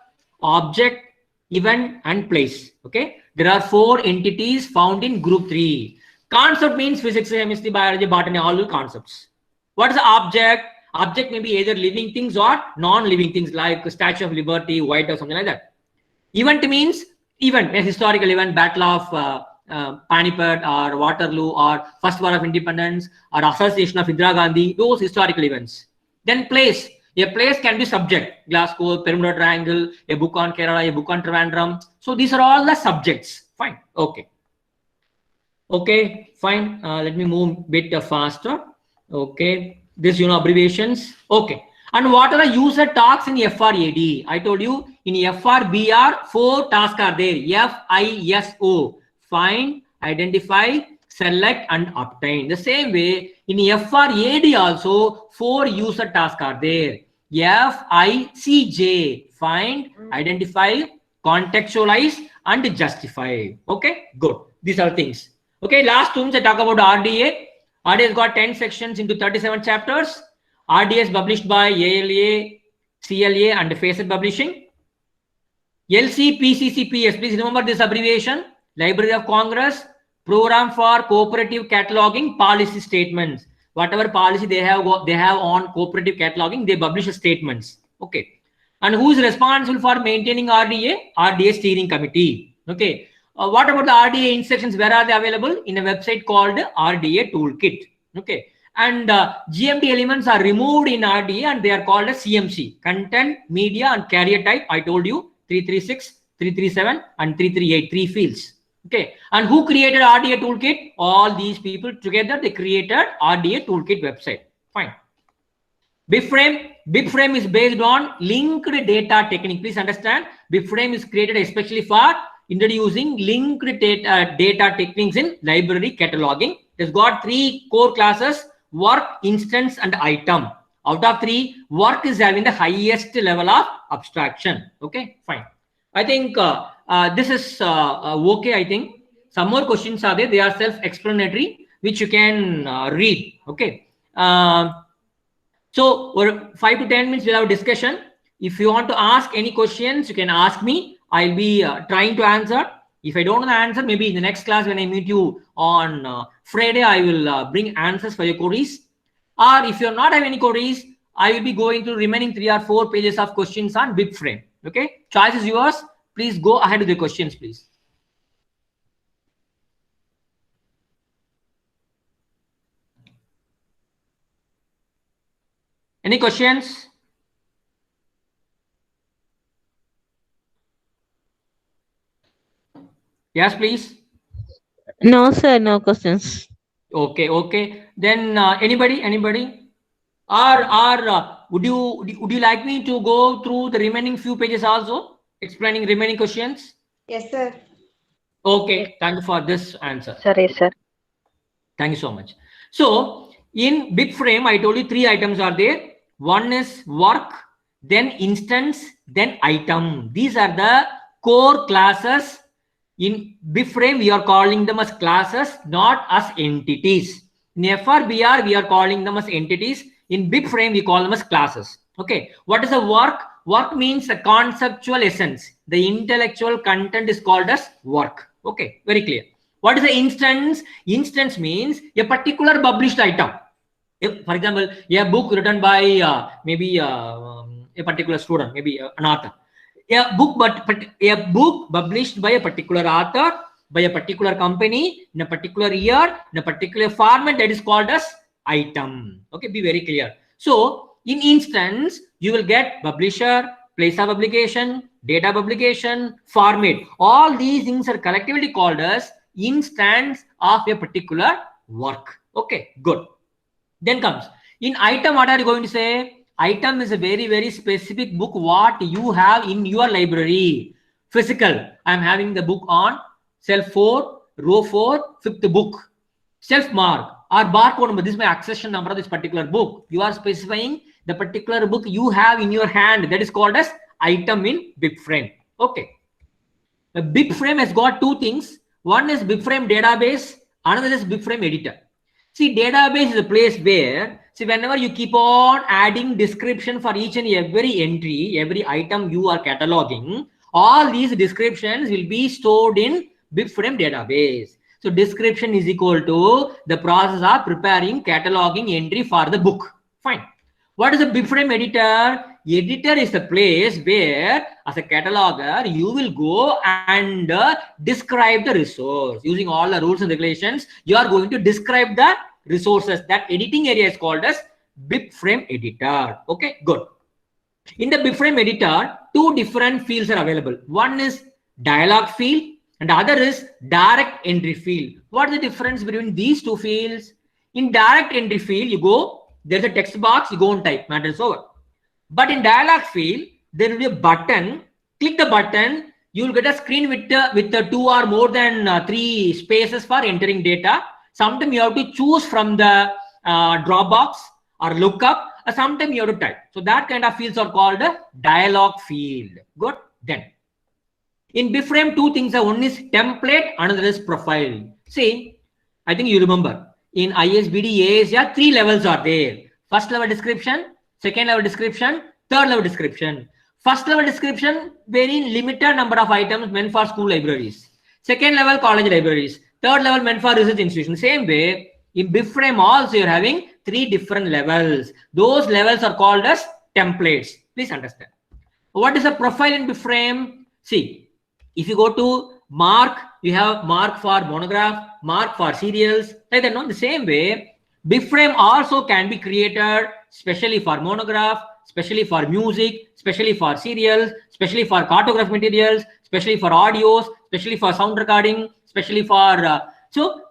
A: object, event, and place. Okay. There are 4 entities found in group 3. Concept means physics, chemistry, biology, botany, all concepts. What is the object? Object may be either living things or non-living things like Statue of Liberty, White House, something like that. Event means event, a historical event, Battle of Panipat or Waterloo or First War of Independence or Assassination of Indira Gandhi, those historical events. Then place. A place can be subject, Glasgow, Bermuda Triangle, a book on Kerala, a book on Trivandrum. So these are all the subjects. Fine. Okay. Okay, fine. Let me move a bit faster. Okay. This, abbreviations. Okay. And what are the user tasks in FRAD? I told you in FRBR, 4 tasks are there. FISO, find, identify, select, and obtain. The same way in FRAD also 4 user tasks are there. FICJ, find, identify, contextualize, and justify. Okay, good. These are things. Okay, last 2 minutes I talk about RDA. RDA has got 10 sections into 37 chapters. RDA is published by ALA, CLA, and Facet Publishing. LCPCCPS, please remember this abbreviation. Library of Congress, Program for Cooperative Cataloging Policy Statements. Whatever policy they have on cooperative cataloging, they publish statements. Okay. And who is responsible for maintaining RDA? RDA Steering Committee. Okay. What about the RDA instructions? Where are they available? In a website called RDA Toolkit. Okay. And GMT elements are removed in RDA and they are called as CMC, content, media, and carrier type. I told you 336, 337, and 338, 3 fields. Okay. And who created RDA Toolkit? All these people together, they created RDA Toolkit website. Fine. BibFrame is based on linked data technique. Please understand, BibFrame is created especially for introducing linked data techniques in library cataloging. It's got 3 core classes: work, instance, and item. Out of 3, work is having the highest level of abstraction. Okay, fine. I think this is okay. I think some more questions are there. They are self-explanatory, which you can read. Okay. So, for 5 to 10 minutes, we'll have a discussion. If you want to ask any questions, you can ask me. I'll be trying to answer. If I don't know the answer, maybe in the next class when I meet you on Friday, I will bring answers for your queries. Or if you're not having any queries, I will be going through remaining 3 or 4 pages of questions on BibFrame. Okay, choice is yours. Please go ahead with the questions, please. Any questions? Yes, please.
D: No, sir, no questions.
A: Okay. Then anybody? Or would you like me to go through the remaining few pages also, explaining remaining questions?
B: Yes, sir.
A: Okay, thank you for this answer.
E: Sorry, sir.
A: Thank you so much. So in BibFrame, I told you 3 items are there. One is work, then instance, then item. These are the core classes. In BibFrame, we are calling them as classes, not as entities. In FRBR, we are calling them as entities. In BibFrame, we call them as classes. Okay. What is a work? Work means a conceptual essence. The intellectual content is called as work. Okay. Very clear. What is the instance? Instance means a particular published item. If, for example, a book written by maybe a particular student, maybe an author. A book published by a particular author, by a particular company, in a particular year, in a particular format, that is called as item. Okay, be very clear. So in instance, you will get publisher, place of publication, data publication, format. All these things are collectively called as instance of a particular work. Okay, good. Then comes in item. What are you going to say? Item is a very, very specific book what you have in your library. Physical. I am having the book on shelf 4, row 4, 5th book. Shelf mark or barcode number. This is my accession number of this particular book. You are specifying the particular book you have in your hand. That is called as item in BibFrame. Okay. The BibFrame has got 2 things. One is BibFrame database. Another is BibFrame editor. See, database is a place where, see, whenever you keep on adding description for each and every entry, every item you are cataloging, all these descriptions will be stored in BibFrame database. So description is equal to the process of preparing cataloging entry for the book. Fine. What is a BibFrame editor? Editor is the place where, as a cataloger, you will go and describe the resource. Using all the rules and regulations, you are going to describe the resources. That editing area is called as BibFrame editor. Okay, good. In the BibFrame editor, 2 different fields are available. One is dialog field and the other is direct entry field. What is the difference between these 2 fields? In direct entry field, you go, there's a text box, you go and type, matter is over. But in dialog field, there will be a button. Click the button, you will get a screen with 2 or more than 3 spaces for entering data. Sometimes you have to choose from the drop box or lookup, or sometimes you have to type. So that kind of fields are called a dialog field. Good. Then in BibFrame, 2 things are, one is template, another is profile. See, I think you remember in ISBD ASR 3 levels are there. First level description, second level description, third level description. First level description, very limited number of items meant for school libraries. Second level, college libraries. Third level meant for research institutions. Same way, in BibFrame also you're having 3 different levels. Those levels are called as templates. Please understand. What is a profile in BibFrame? See, if you go to mark, you have mark for monograph, mark for serials, like that. No, the same way, BibFrame also can be created specially for monograph, especially for music, especially for serials, especially for cartograph materials, especially for audios, especially for sound recording, especially for so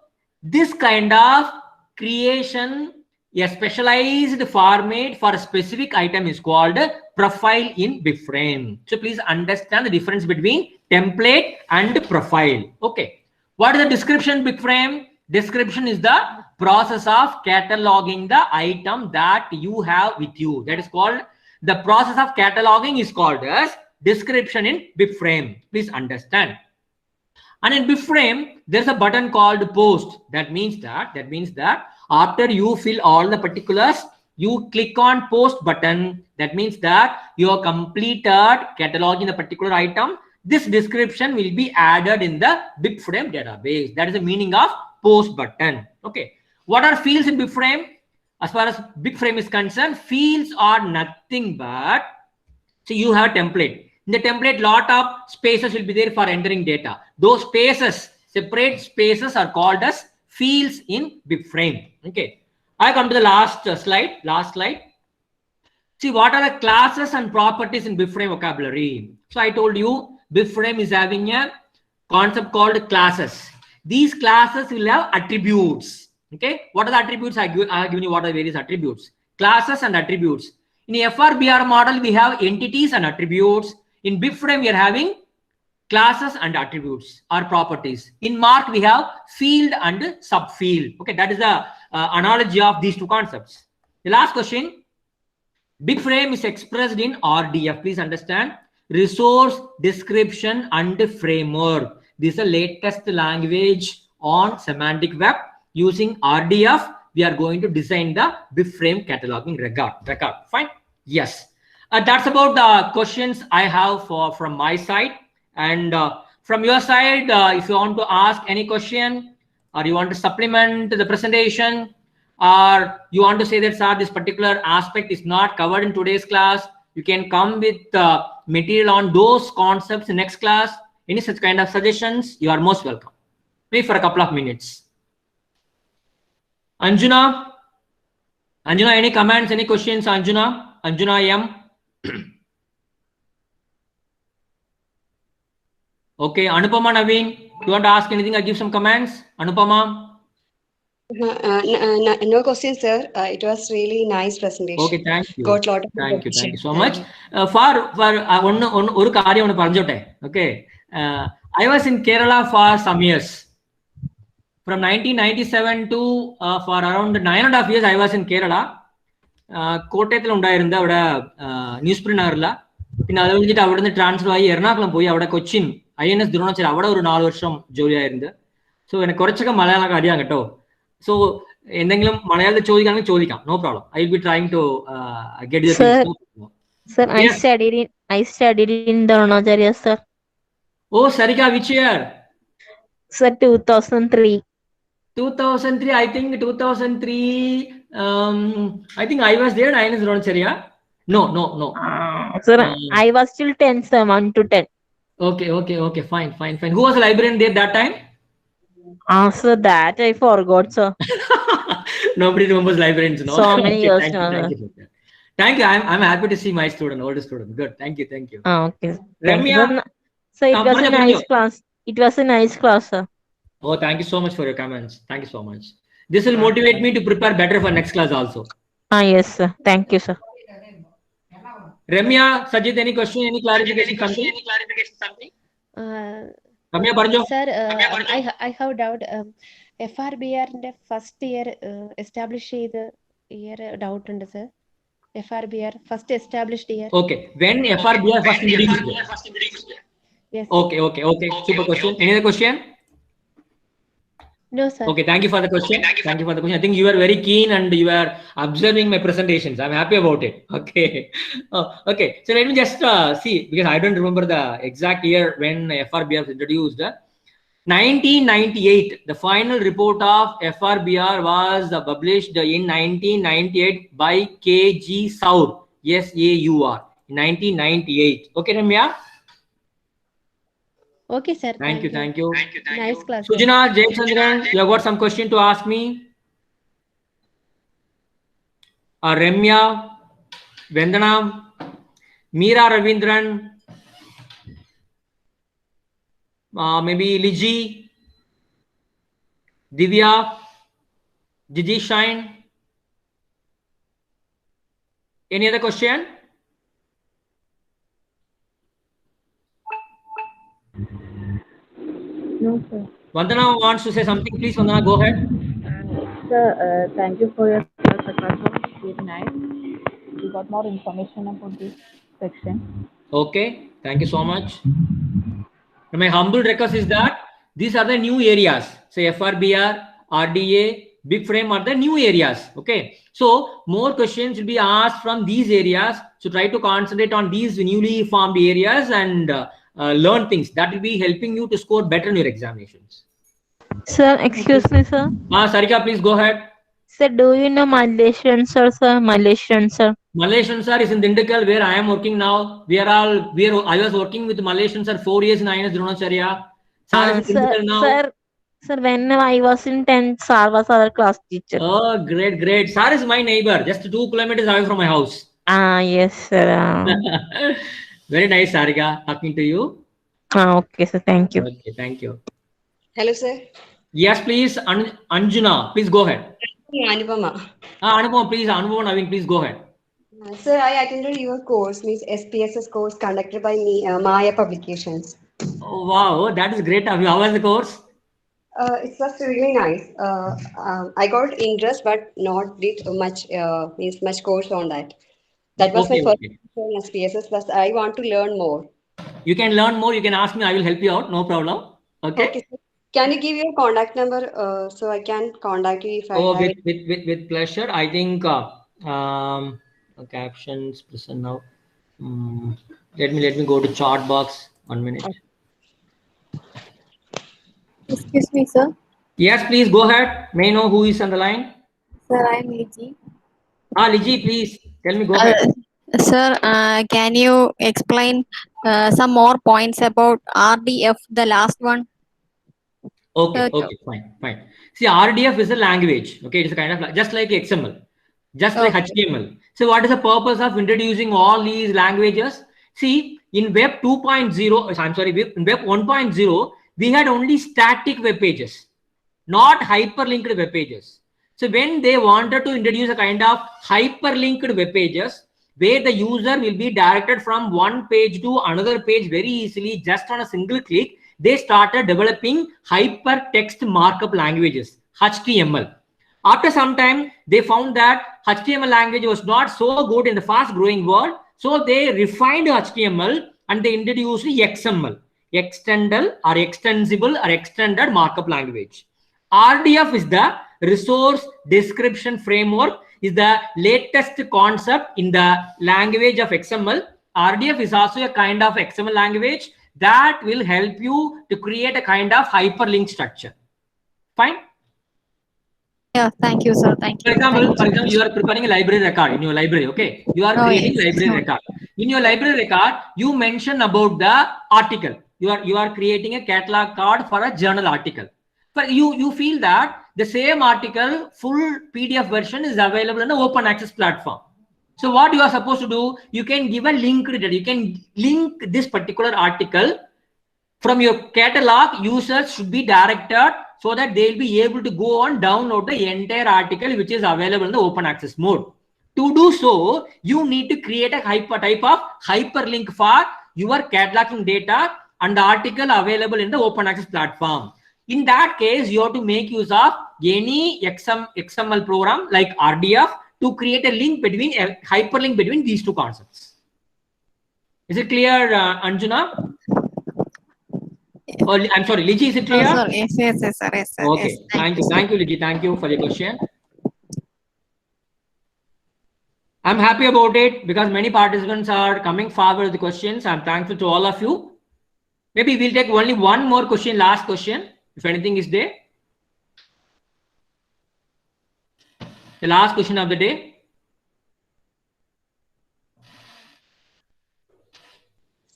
A: this kind of creation A specialized format for a specific item is called profile in BibFrame. So please understand the difference between template and profile. Okay. What is the description BibFrame? Description is the process of cataloging the item that you have with you. That is called, the process of cataloging is called as description in BibFrame. Please understand. And in BibFrame, there's a button called post. That means that after you fill all the particulars, you click on post button. That means that you have completed cataloging the particular item. This description will be added in the BibFrame database. That is the meaning of post button. Okay. What are fields in BibFrame? As far as BibFrame is concerned, fields are nothing but, so you have a template. In the template, lot of spaces will be there for entering data. Those spaces, separate spaces, are called as fields in BibFrame. Okay. I come to the last slide. Last slide. See, what are the classes and properties in BibFrame vocabulary? So I told you BibFrame is having a concept called classes. These classes will have attributes. Okay. What are the attributes? I have given you what are the various attributes. Classes and attributes. In the FRBR model, we have entities and attributes. In BibFrame, we are having classes and attributes or properties. In Mark, we have field and subfield. Okay, that is the analogy of these two concepts. The last question. BibFrame is expressed in RDF. Please understand. Resource Description and Framework. This is the latest language on semantic web. Using RDF, we are going to design the BibFrame cataloging record. Fine. Yes. That's about the questions I have from my side. And from your side, if you want to ask any question, or you want to supplement the presentation, or you want to say that, sir, this particular aspect is not covered in today's class, you can come with material on those concepts in next class. Any such kind of suggestions, you are most welcome. Maybe for a couple of minutes. Anjuna, any comments, any questions, Anjuna M? Okay, Anupama Naveen, you want to ask anything? I give some comments. Anupama.
B: No questions, sir. It was really nice presentation.
A: Okay, thank you.
B: Got lot of
A: thank you so
B: information.
A: much. Okay, I was in Kerala for some years. From 1997 to for around 9.5 years, I was in Kerala. കോട്ടയത്തിൽ ഉണ്ടായിരുന്ന അവിടെ news print നഗറില. പിന്നെ അത് കഴിഞ്ഞിട്ട് അവിടെ നിന്ന് transfer ആയി എറണാകുളം പോയി. അവിടെ കൊച്ചിൻ INS ദ്രോണാചാര്യ അവിടെ ഒരു 4 വർഷം ജോലിയായിരുന്നു. സോ എനിക്ക് കുറച്ചൊക്കെ മലയാളം അറിയാം കേട്ടോ. സോ എന്തെങ്കിലും മലയാളത്തിൽ ചോദിക്കുകയാണെങ്കിൽ ചോദിക്കാം. No problem. I will be trying to get your things.
D: Sir, I studied in Dronacharya, sir.
A: Oh, Sarika, which year?
D: Sir, 2003.
A: 2003. I think 2003. I think I was there in INS Dronacharya. No.
D: Sir, I was still 10, sir, 1 to 10.
A: Okay. Fine. Who was a librarian there that time?
D: Sir, that I forgot, sir.
A: Nobody remembers librarians, no?
D: So many years now.
A: Thank you. I'm happy to see my student, older student. Good. Thank you.
D: Okay.
A: Ramya?
D: So it was a nice class. It was a nice class, sir.
A: Oh, thank you so much for your comments. Thank you so much. This will motivate me to prepare better for next class also.
D: Yes, sir. Thank you, sir.
A: Ramya, Sajid, any question, any clarification, something? Ramya, Parjo.
E: Sir, I have doubt. FRBR in the first year established the year doubt under sir. FRBR first established year.
A: Okay, when FRBR first introduced?
E: Yes.
A: Okay. Super question. Any other question?
E: No, sir.
A: Okay, thank you for the question. I think you are very keen and you are observing my presentations. I'm happy about it. Okay. Okay. So let me just see, because I don't remember the exact year when FRBR was introduced. 1998. The final report of FRBR was published in 1998 by KG Saur. SAUR. 1998. Okay, Ramya?
E: Okay, sir.
A: Thank you.
E: Nice class.
A: Sujana, Jayachandran, you have got some question to ask me? Ramya, Vandana, Meera Ravindran, maybe Liji, Divya, Jiji Shine. Any other question?
C: No, sir.
A: Vandana wants to say something. Please, Vandana, go ahead.
C: Sir, thank you for your class. Very nice. We got more information about this section.
A: Okay, thank you so much. My humble request is that these are the new areas. Say FRBR, RDA, big frame are the new areas. Okay, so more questions will be asked from these areas. So try to concentrate on these newly formed areas and learn things that will be helping you to score better in your examinations.
D: Sir, excuse me, sir.
A: Sarika, please go ahead.
D: Sir, do you know Malaysian sir, sir? Malaysian sir.
A: Malaysian sir is in Dindigul where I am working now. I was working with Malaysian sir 4 years in INS Dronacharya. Sir is in Dindigul now.
D: Sir, when I was in 10th, sir was our class teacher.
A: Oh, great, great. Sir is my neighbor, just 2 kilometers away from my house.
D: Yes, sir.
A: Very nice, Sarika, talking to you.
D: Okay, sir. Thank you.
A: Okay, thank you.
B: Hello, sir.
A: Yes, please, Anjuna, please go ahead.
B: Anupama.
A: Anupama, please, Anupama Naveen, please go ahead.
B: Sir, I attended your course, means SPSS course conducted by me, Maya Publications.
A: Oh, wow, that is great of you. How was the course?
B: It was really nice. I got interest, but not did much means much course on that. That was my first SPSS. Plus, I want to learn more.
A: You can learn more. You can ask me. I will help you out. No problem. Okay.
B: Okay. Can you give your contact number so I can contact you if I have it?
A: With pleasure. I think captions present now. Let me go to chat box. 1 minute.
F: Excuse me, sir.
A: Yes, please go ahead. May I know who is on the line?
F: Sir, I am Liji.
A: Liji, please tell me. Go ahead.
F: Sir, can you explain some more points about RDF, the last one?
A: Okay, fine. See, RDF is a language. Okay, it's a kind of just like XML, just like HTML. So, what is the purpose of introducing all these languages? See, in Web 2.0, I'm sorry, in Web 1.0, we had only static web pages, not hyperlinked web pages. So, when they wanted to introduce a kind of hyperlinked web pages, where the user will be directed from one page to another page very easily, just on a single click, they started developing hypertext markup languages, HTML. After some time, they found that HTML language was not so good in the fast growing world. So they refined HTML and they introduced XML, extensible or extended markup language. RDF is the resource description framework, is the latest concept in the language of XML. RDF is also a kind of XML language that will help you to create a kind of hyperlink structure. Fine?
F: Yeah, thank you, sir. Thank you.
A: For example, you are preparing a library record in your library, okay? You are creating library record. In your library record, you mention about the article. You are creating a catalog card for a journal article. But you feel that the same article, full PDF version is available in the open access platform. So what you are supposed to do, you can give a link to that. You can link this particular article from your catalog. Users should be directed so that they'll be able to go and download the entire article which is available in the open access mode. To do so, you need to create a type of hyperlink for your cataloging data and the article available in the open access platform. In that case, you have to make use of any XML program like RDF to create a hyperlink between these two concepts. Is it clear, Anjuna? Oh, I'm sorry, Liji, is it clear?
F: Oh, yes, sir.
A: Okay,
F: yes,
A: thank you, Liji. Thank you for your question. I'm happy about it because many participants are coming forward with the questions. I'm thankful to all of you. Maybe we'll take only one more question, last question, if anything is there. The last question of the day.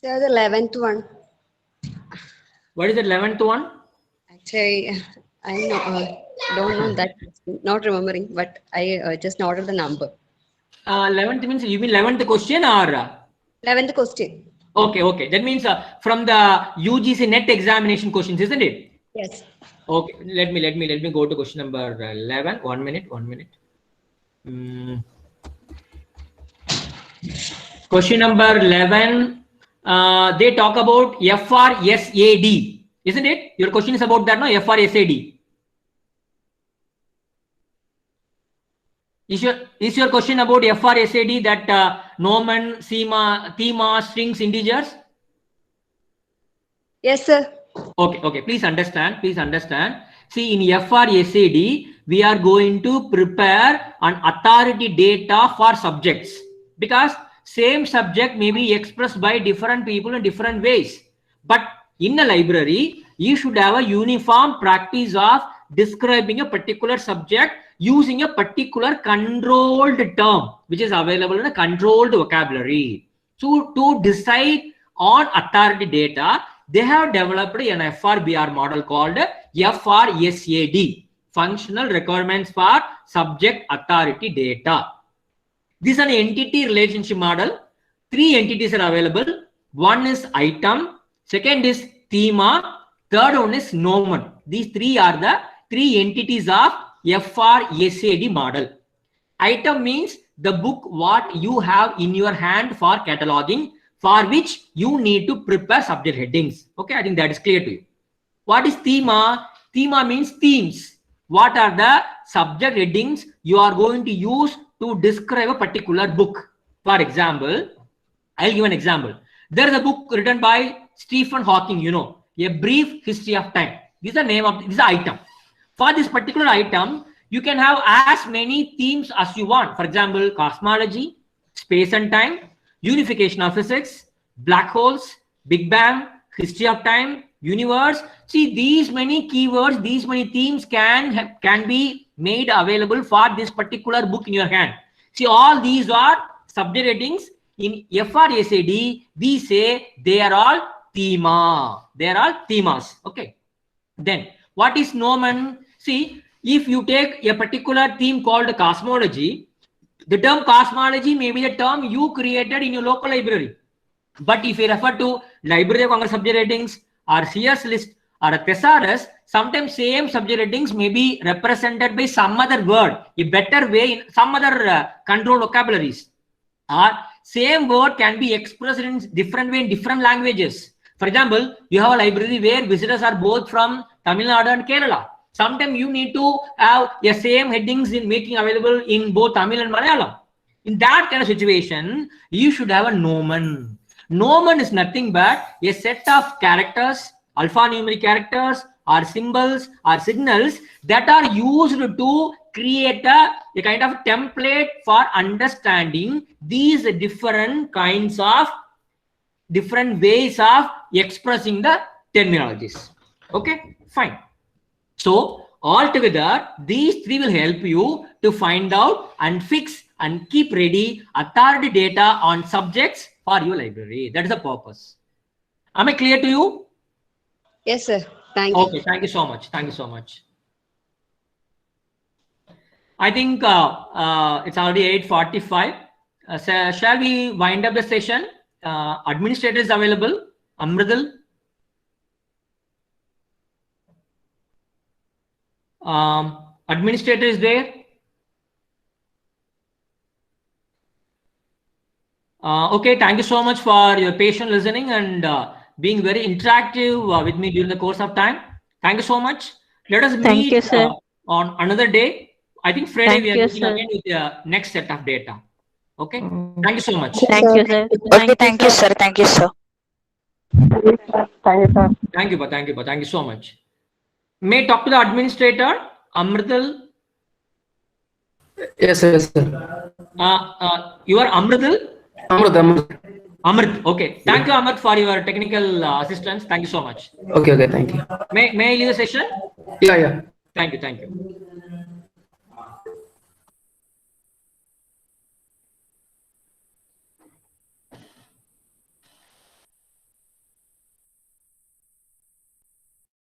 B: Sir, the 11th one.
A: What is the 11th one?
B: Actually, I don't know that, not remembering, but I just noted the number.
A: 11th means you mean 11th question or?
B: 11th question.
A: Okay. That means from the UGC net examination questions, isn't it?
B: Yes.
A: Okay. Let me go to question number 11. 1 minute. Question number 11. They talk about FRSAD, isn't it? Your question is about that, no? FRSAD. Is your question about FRSAD, that nomen, thema, strings, integers?
B: Yes, sir.
A: Okay. Please understand. See, in FRSAD, we are going to prepare an authority data for subjects, because same subject may be expressed by different people in different ways. But in a library, you should have a uniform practice of describing a particular subject using a particular controlled term, which is available in a controlled vocabulary. So to decide on authority data, they have developed an FRBR model called FRSAD, Functional Requirements for Subject Authority Data. This is an entity relationship model. 3 entities are available. One is item, second is thema, third one is nomen. These 3 are the 3 entities of FRSAD model. Item means the book what you have in your hand for cataloging, for which you need to prepare subject headings. Okay, I think that is clear to you. What is thema? Thema means themes. What are the subject headings you are going to use to describe a particular book? For example, I'll give an example. There is a book written by Stephen Hawking, you know, A Brief History of Time. This is the name of this item. For this particular item, you can have as many themes as you want. For example, cosmology, space and time, unification of physics, black holes, Big Bang, history of time, universe. See, these many keywords, these many themes can be made available for this particular book in your hand. See, all these are subject headings. In FRSAD, we say they are all thema. They are all themas. Okay. Then what is nomen? See, if you take a particular theme called cosmology, the term cosmology may be the term you created in your local library. But if you refer to Library of Congress subject headings or Sears list or a thesaurus, sometimes same subject headings may be represented by some other word, a better way in some other control vocabularies. Or same word can be expressed in different way in different languages. For example, you have a library where visitors are both from Tamil Nadu and Kerala. Sometimes you need to have the same headings in making available in both Tamil and Malayalam. In that kind of situation, you should have a nomen. Nomen is nothing but a set of characters, alphanumeric characters or symbols or signals that are used to create a kind of template for understanding these different kinds of different ways of expressing the terminologies. Okay, fine. So altogether, these 3 will help you to find out and fix and keep ready authority data on subjects for your library. That is the purpose. Am I clear to you?
B: Yes, sir. Thank you.
A: Okay, thank you so much. Thank you so much. I think it's already 8:45. So shall we wind up the session? Administrator is available. Amridal. Administrator is there. Okay, thank you so much for your patient listening and being very interactive with me during the course of time. Thank you so much. Let us
D: Thank
A: meet
D: you, sir.
A: on another day. I think Friday
D: Thank
A: we are
D: you,
A: meeting
D: sir.
A: again with the next set of data. Okay, thank you so much.
D: Thank you, sir.
G: Okay, thank you, sir. Thank you, sir.
A: Thank you, thank you, thank you so much. May I talk to the administrator, Amrital.
H: Yes, sir.
A: You are Amrital?
H: Amrit.
A: Amrit. Okay. Thank you, Amrit, for your technical assistance. Thank you so much.
H: Okay, thank you.
A: May I leave the session?
H: Yeah.
A: Thank you.